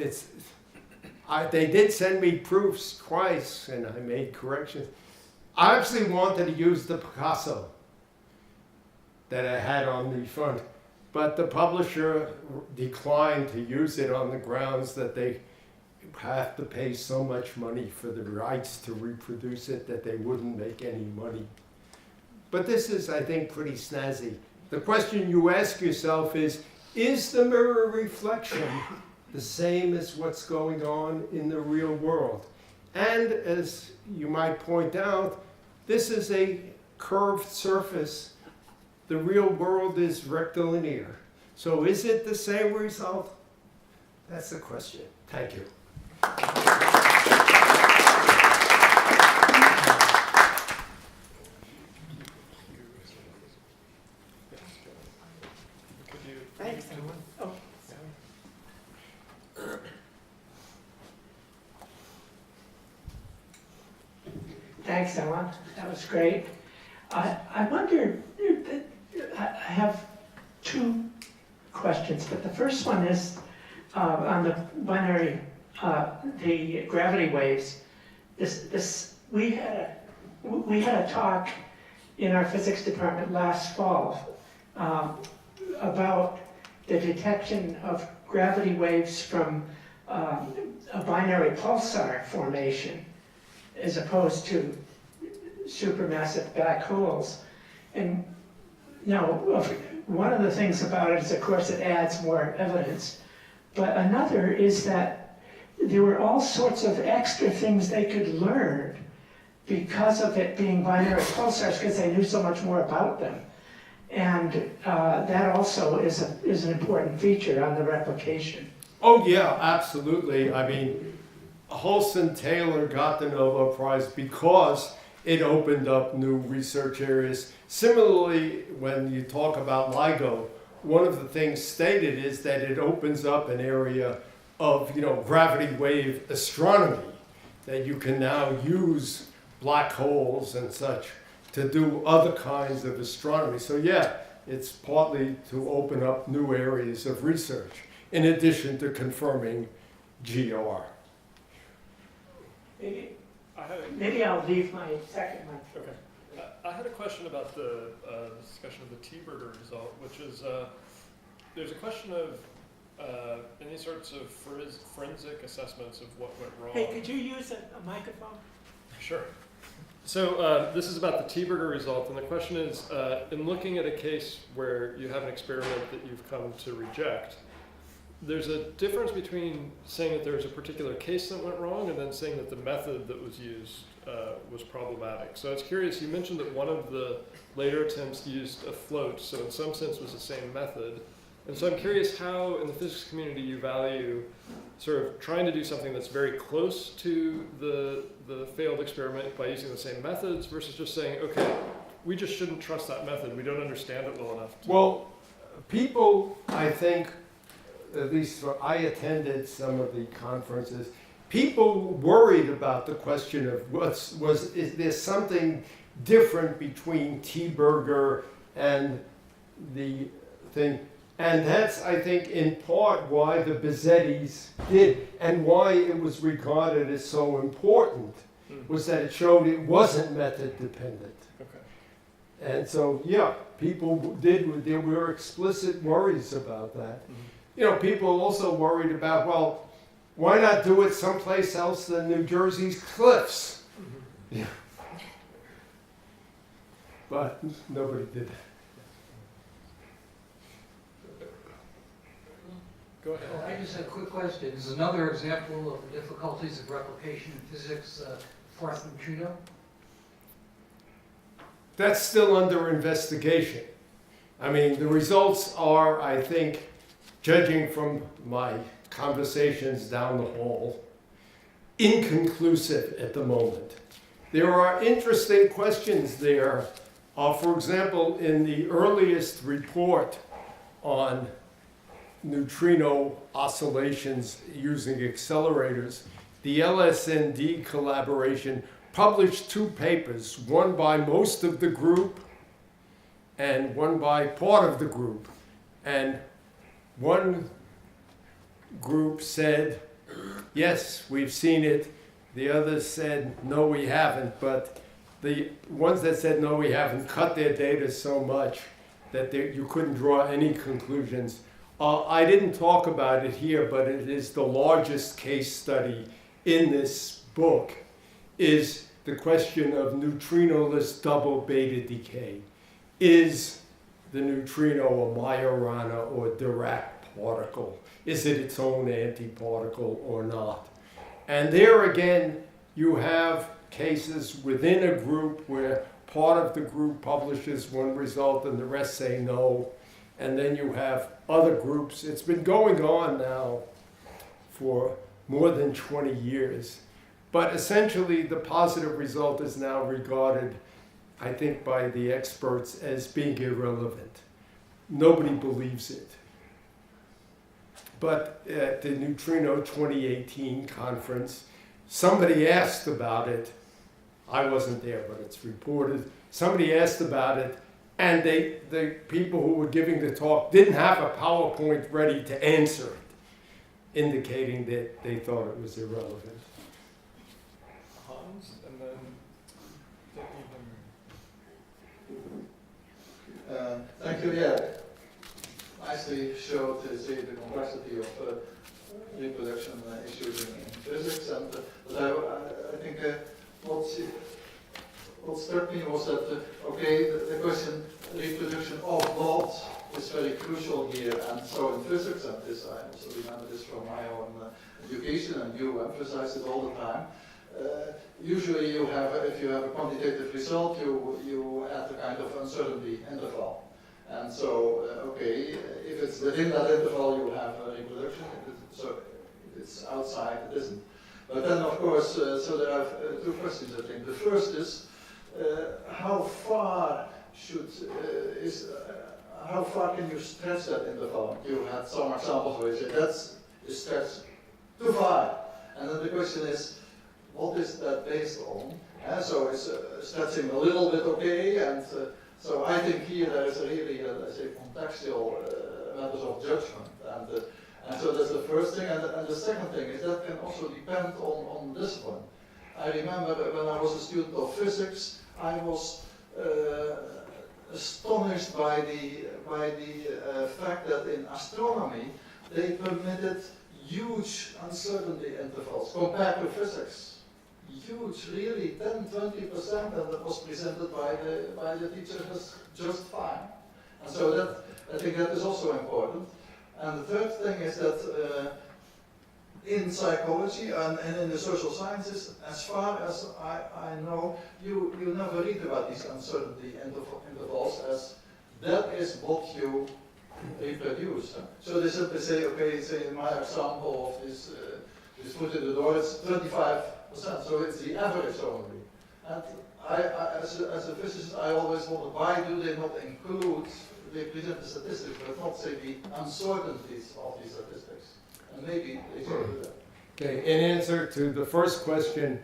S2: they did send me proofs twice, and I made corrections. I actually wanted to use the Picasso that I had on the front, but the publisher declined to use it on the grounds that they have to pay so much money for the rights to reproduce it that they wouldn't make any money. But this is, I think, pretty snazzy. The question you ask yourself is the mirror reflection the same as what's going on in the real world? And as you might point out, this is a curved surface. The real world is rectilinear. So is it the same result? That's the question. Thank you.
S4: Thanks, Allan. Oh, thanks, Allan. That was great. I wonder, I have 2 questions, but the first one is on the binary, the gravity waves. We had a talk in our physics department last fall about the detection of gravity waves from a binary pulsar formation as opposed to supermassive black holes. And one of the things about it is, of course, it adds more evidence. But another is that there were all sorts of extra things they could learn because of it being binary pulsars, because they knew so much more about them. And that also is an important feature on the replication.
S2: Oh yeah, absolutely. I mean, Holson Taylor got the Nobel Prize because it opened up new research areas. Similarly, when you talk about LIGO, one of the things stated is that it opens up an area of, gravity wave astronomy, that you can now use black holes and such to do other kinds of astronomy. So yeah, it's partly to open up new areas of research, in addition to confirming GR.
S4: Maybe,
S1: I had a,
S4: maybe I'll leave my second one.
S1: okay. I had a question about the discussion of the T-burger result, which is there's a question of any sorts of forensic assessments of what went wrong.
S4: Hey, could you use a microphone?
S1: Sure. So this is about the T-burger result, and the question is, in looking at a case where you have an experiment that you've come to reject, there's a difference between saying that there's a particular case that went wrong and then saying that the method that was used was problematic. So I was curious, you mentioned that one of the later attempts used a float, so in some sense was the same method. And so I'm curious how in the physics community you value sort of trying to do something that's very close to the failed experiment by using the same methods versus just saying, okay, we just shouldn't trust that method. We don't understand it well enough.
S2: Well, people, I think, at least I attended some of the conferences, people worried about the question of is there something different between T-burger and the thing. And that's, I think, in part why the Bizzettis did and why it was regarded as so important, was that it showed it wasn't method dependent.
S1: Okay.
S2: And so, yeah, people there were explicit worries about that.
S1: Mm-hmm.
S2: You know, people also worried about, well, why not do it someplace else than New Jersey's cliffs?
S1: Mm-hmm.
S2: Yeah. But nobody did that.
S1: Go ahead.
S3: I just have a quick question. Is another example of the difficulties of replication in physics fourth neutrino?
S2: That's still under investigation. I mean, the results are, I think, judging from my conversations down the hall, inconclusive at the moment. There are interesting questions there. For example, in the earliest report on neutrino oscillations using accelerators, the LSND collaboration published 2 papers, one by most of the group and one by part of the group. And one group said, yes, we've seen it. The others said, no, we haven't. But the ones that said, no, we haven't, cut their data so much that you couldn't draw any conclusions. I didn't talk about it here, but it is the largest case study in this book, is the question of neutrinoless double beta decay. Is the neutrino a Majorana or Dirac particle? Is it its own antiparticle or not? And there again, you have cases within a group where part of the group publishes one result and the rest say no. And then you have other groups. It's been going on now for more than 20 years. But essentially, the positive result is now regarded, I think, by the experts as being irrelevant. Nobody believes it. But at the Neutrino 2018 conference, somebody asked about it. I wasn't there, but it's reported. Somebody asked about it, and the people who were giving the talk didn't have a PowerPoint ready to answer it, indicating that they thought it was irrelevant.
S1: Hans, and then
S5: thank you. Yeah, nicely showed the complexity of reproduction issues in physics, and but I think what struck me was that okay, the question reproduction of lots is very crucial here, and so in physics, and this I also remember this from my own education, and you emphasize it all the time. Usually you have, if you have a quantitative result, you add a kind of uncertainty interval. And so, okay, if it's within that interval, you have a reproduction. So if it's outside, it isn't. But then, of course, so there are 2 questions, I think. The first is, how far can you stretch that interval? You had some examples where you say that's stretched too far. And then the question is, what is that based on? So it's stretching a little bit okay, and so I think here there is really, let's say, contextual matters of judgment, and so that's the first thing. And the second thing is that can also depend on discipline. I remember when I was a student of physics, I was astonished by the fact that in astronomy they permitted huge uncertainty intervals compared to physics. Huge, really, 10-20%, and that was presented by the teacher as just fine. And so that, I think that is also important. And the third thing is that in psychology and in the social sciences, as far as I know, you never read about these uncertainty intervals as that is what you reproduce. So they simply say, okay, say in my example of this foot in the door, it's 25%, so it's the average only. And as a physicist, I always wonder, why do they not include, they present the statistics, but not say the uncertainties of these statistics? And maybe they should do that.
S2: Okay, in answer to the first question,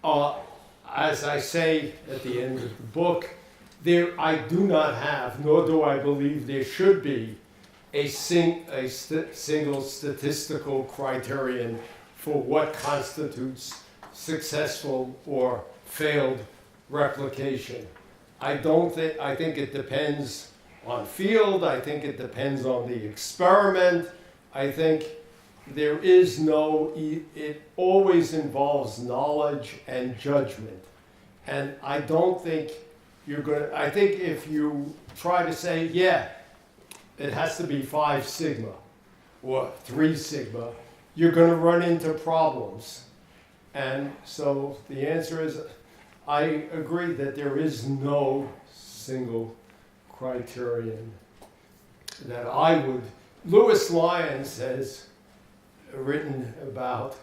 S2: as I say at the end of the book, I do not have, nor do I believe there should be, a single statistical criterion for what constitutes successful or failed replication. I think it depends on field, I think it depends on the experiment, I think there is it always involves knowledge and judgment. And I don't think I think if you try to say, yeah, it has to be 5 sigma or 3 sigma, you're going to run into problems. And so the answer is, I agree that there is no single criterion that I would. Lewis Lyons has written about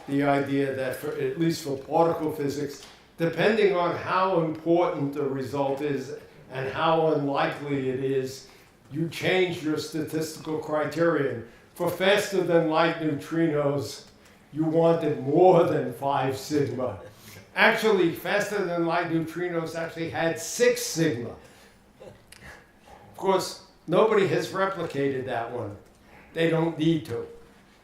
S2: the idea that, at least for particle physics, depending on how important the result is and how unlikely it is, you change your statistical criterion. For faster than light neutrinos, you wanted more than 5 sigma. Actually, faster than light neutrinos actually had 6 sigma. Of course, nobody has replicated that one. They don't need to.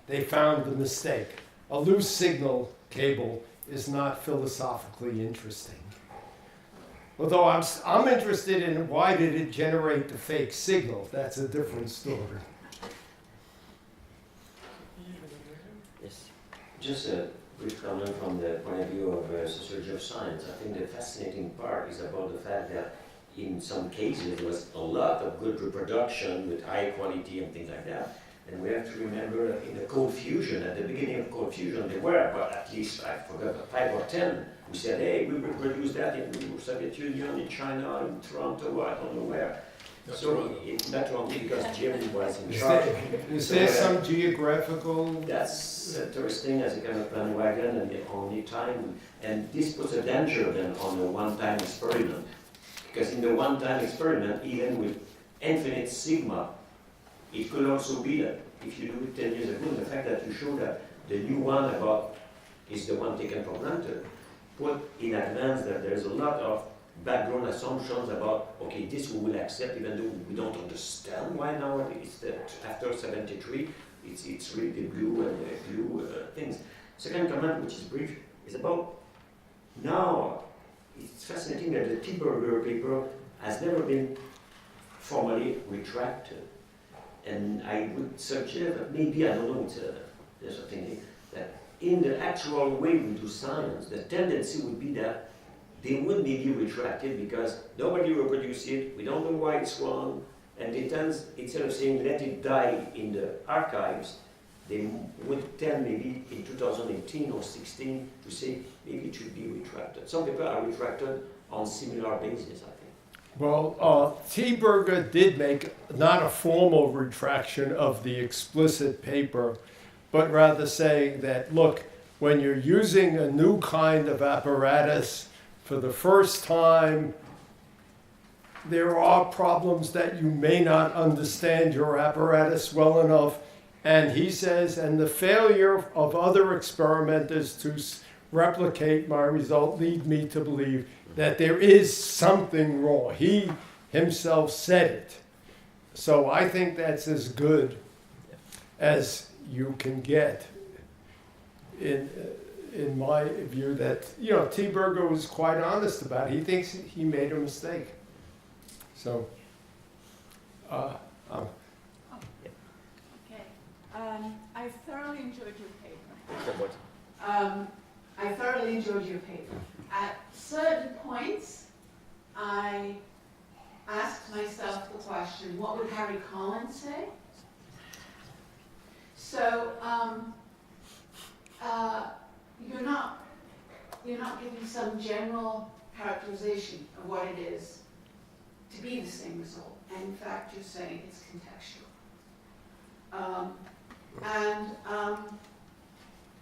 S2: They found the mistake. A loose signal cable is not philosophically interesting. Although I'm interested in why did it generate the fake signal. That's a different story.
S6: Yes. Just a brief comment from the point of view of sociology of science. I think the fascinating part is about the fact that in some cases there was a lot of good reproduction with high quality and things like that. And we have to remember that in the cold fusion, at the beginning of cold fusion, there were about at least, I forgot, 5 or 10 who said, hey, we reproduced that in the Soviet Union, in China, in Toronto, I don't know where. Not only because Germany was in charge.
S2: Is there some geographical?
S6: That's interesting as a kind of bandwagon and the only time. And this puts a danger then on a one-time experiment. Because in the one-time experiment, even with infinite sigma, it could also be that if you do it 10 years ago, the fact that you show that the new one about is the one taken for granted, put in advance that there's a lot of background assumptions about, okay, this we will accept even though we don't understand why now it's that after 73, it's really the blue and the blue things. Second comment, which is brief, is about now, it's fascinating that the Burge paper has never been formally retracted. And I would suggest that maybe, I don't know, there's a thing that in the actual way we do science, the tendency would be that they would maybe retract it because nobody reproduces it, we don't know why it's wrong, and they tend, instead of saying let it die in the archives, they would tend maybe in 2018 or 16 to say maybe it should be retracted. Some people are retracted on similar basis, I think.
S2: Well, Burge did make not a formal retraction of the explicit paper, but rather saying that, look, when you're using a new kind of apparatus for the first time, there are problems that you may not understand your apparatus well enough. And he says, and the failure of other experimenters to replicate my result lead me to believe that there is something wrong. He himself said it. So I think that's as good as you can get in in my view, that, T. Burger was quite honest about it. He thinks he made a mistake. So,
S7: Okay. I thoroughly enjoyed your paper. I thoroughly enjoyed your paper. At certain points, I asked myself the question, what would Harry Collins say? So, you're not giving some general characterization of what it is to be the same result. And in fact, you're saying it's contextual.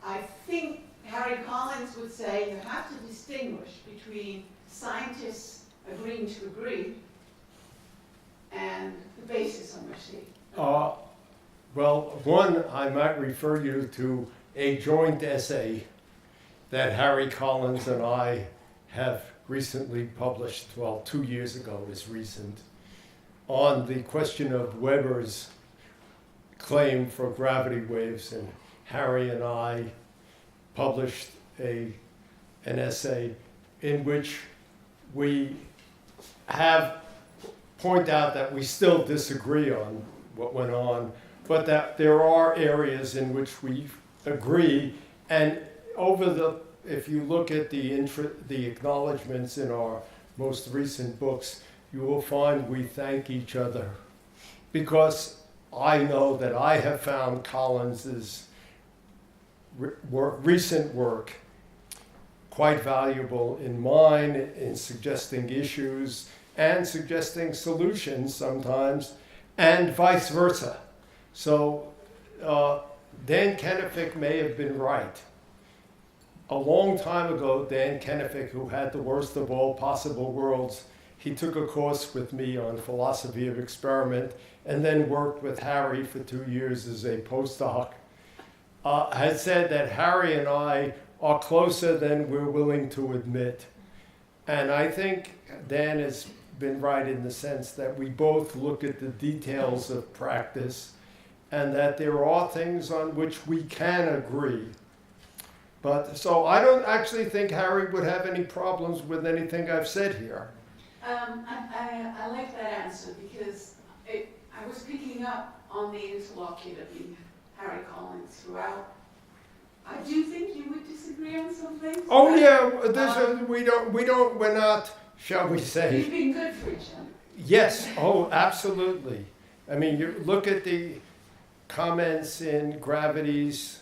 S7: I think Harry Collins would say you have to distinguish between scientists agreeing to agree and the basis on which they...
S2: Well, one, I might refer you to a joint essay that Harry Collins and I have recently published, 2 years ago is recent, on the question of Weber's claim for gravity waves. And Harry and I published an essay in which we point out that we still disagree on what went on, but that there are areas in which we agree. And if you look at the acknowledgments in our most recent books, you will find we thank each other, because I know that I have found Collins's recent work quite valuable in mine, in suggesting issues and suggesting solutions sometimes, and vice versa. So Dan Kennefick may have been right. A long time ago, Dan Kennefick, who had the worst of all possible worlds, he took a course with me on philosophy of experiment and then worked with Harry for 2 years as a postdoc, had said that Harry and I are closer than we're willing to admit. And I think Dan has been right in the sense that we both look at the details of practice and that there are things on which we can agree. But so I don't actually think Harry would have any problems with anything I've said here.
S7: I like that answer, because I was picking up on the interlocutor being Harry Collins throughout. I do think you would disagree on some things.
S2: Oh yeah, we're not, shall we say?
S7: You've been good for each other.
S2: Yes, oh, absolutely. I mean, you look at the comments in Gravity's,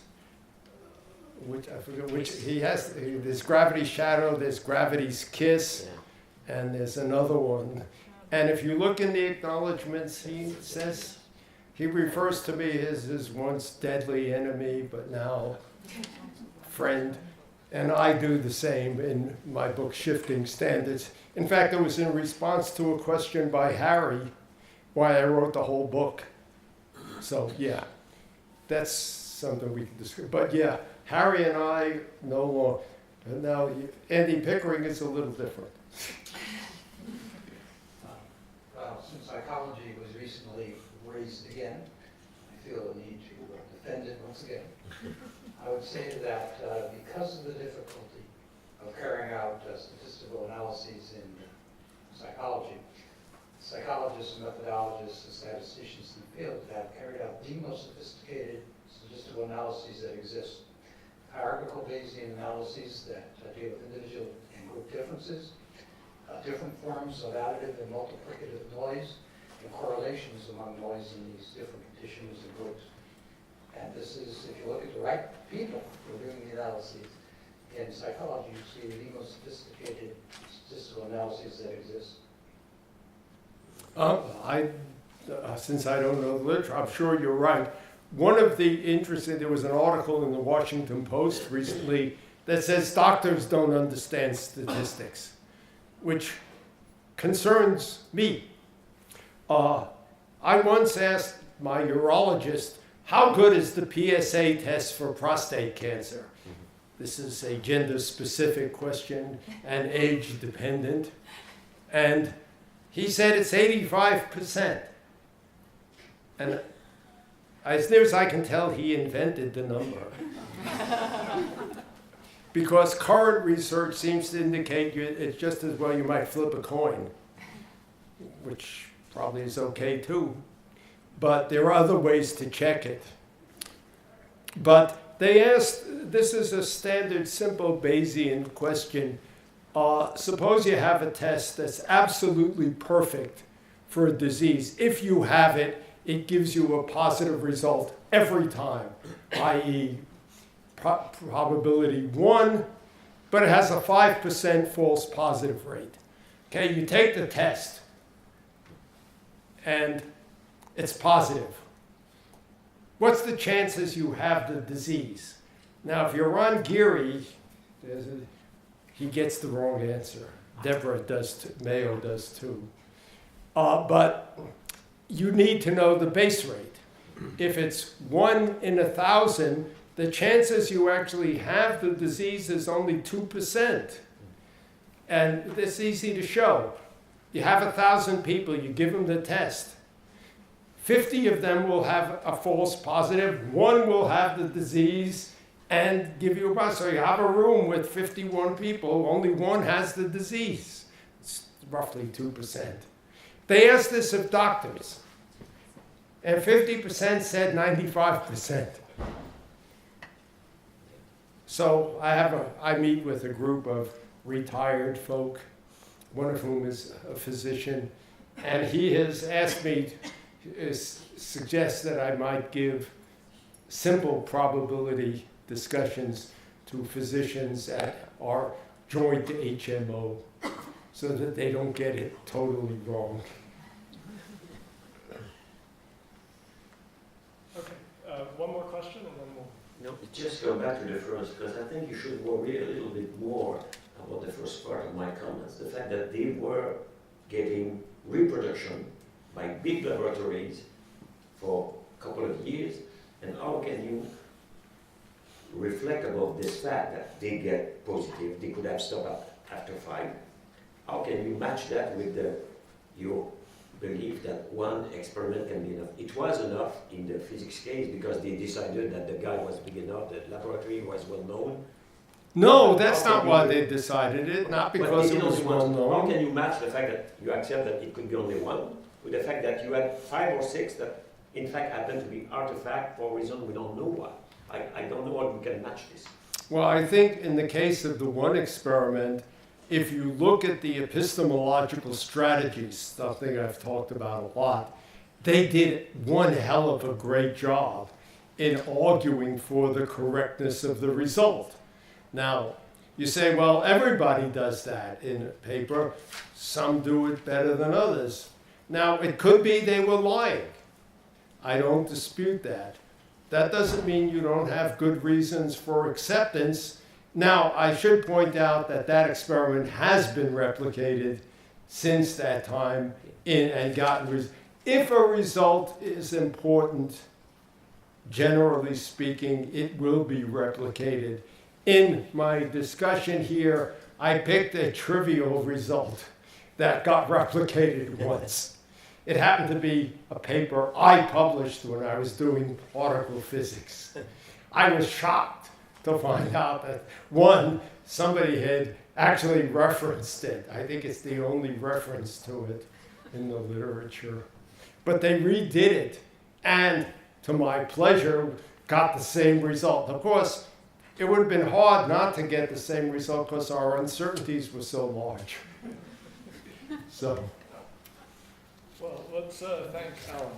S2: which I forget which he has. There's Gravity's Shadow, there's Gravity's Kiss, and there's another one. And if you look in the acknowledgments, he says, he refers to me as his once deadly enemy, but now friend. And I do the same in my book, Shifting Standards. In fact, it was in response to a question by Harry why I wrote the whole book. So yeah, that's something we can discuss. But yeah, Harry and I no longer. Now, Andy Pickering is a little different.
S3: Well, since psychology was recently raised again, I feel the need to defend it once again. I would say that because of the difficulty of carrying out statistical analyses in psychology, psychologists and methodologists and statisticians in the field have carried out the most sophisticated statistical analyses that exist. Hierarchical Bayesian analyses that deal with individual and group differences, different forms of additive and multiplicative noise, and correlations among noise in these different conditions and groups. And this is, if you look at the right people who are doing the analyses in psychology, you see the most sophisticated statistical analyses that exist.
S2: Since I don't know the literature, I'm sure you're right. One of the interesting, there was an article in the Washington Post recently that says doctors don't understand statistics, which concerns me. I once asked my urologist, how good is the PSA test for prostate cancer? This is a gender-specific question and age-dependent. And he said it's 85%. And as near as I can tell, he invented the number. because current research seems to indicate it's just as well you might flip a coin, which probably is okay too. But there are other ways to check it. But they asked, this is a standard simple Bayesian question. Suppose you have a test that's absolutely perfect for a disease. If you have it, it gives you a positive result every time, i.e. probability 1, but it has a 5% false positive rate. Okay, you take the test, and it's positive. What's the chances you have the disease? Now, if you're Ron Geary, he gets the wrong answer. Deborah does too, Mayo does too. But you need to know the base rate. If it's 1 in 1,000, the chances you actually have the disease is only 2%. And it's easy to show. You have 1,000 people, you give them the test. 50 of them will have a false positive, 1 will have the disease and give you a buzz. So you have a room with 51 people, only 1 has the disease. It's roughly 2%. They asked this of doctors, and 50% said 95%. So I meet with a group of retired folk, one of whom is a physician, and he has asked me, suggests that I might give simple probability discussions to physicians at our joint HMO so that they don't get it totally wrong.
S1: Okay, one more question and then we'll...
S6: No, just go back to the first, because I think you should worry a little bit more about the first part of my comments. The fact that they were getting reproduction by big laboratories for a couple of years, and how can you reflect about this fact that they get positive, they could have stopped after 5? How can you match that with your belief that one experiment can be enough? It was enough in the physics case because they decided that the guy was big enough, the laboratory was well known.
S2: No, that's not why they decided it, not because it was well
S6: How
S2: known.
S6: can you match the fact that you accept that it could be only 1 with the fact that you had 5 or 6 that in fact happen to be artifact for a reason we don't know why? I don't know how we can match this.
S2: Well, I think in the case of the one experiment, if you look at the epistemological strategies, something I've talked about a lot, they did one hell of a great job in arguing for the correctness of the result. Now, you say, well, everybody does that in a paper. Some do it better than others. Now, it could be they were lying. I don't dispute that. That doesn't mean you don't have good reasons for acceptance. Now, I should point out that that experiment has been replicated since that time and gotten if a result is important, generally speaking, it will be replicated. In my discussion here, I picked a trivial result that got replicated once. It happened to be a paper I published when I was doing particle physics. I was shocked to find out that, somebody had actually referenced it. I think it's the only reference to it in the literature. But they redid it, and to my pleasure, got the same result. Of course, it would have been hard not to get the same result because our uncertainties were so large. So.
S1: Well, let's thank Allan.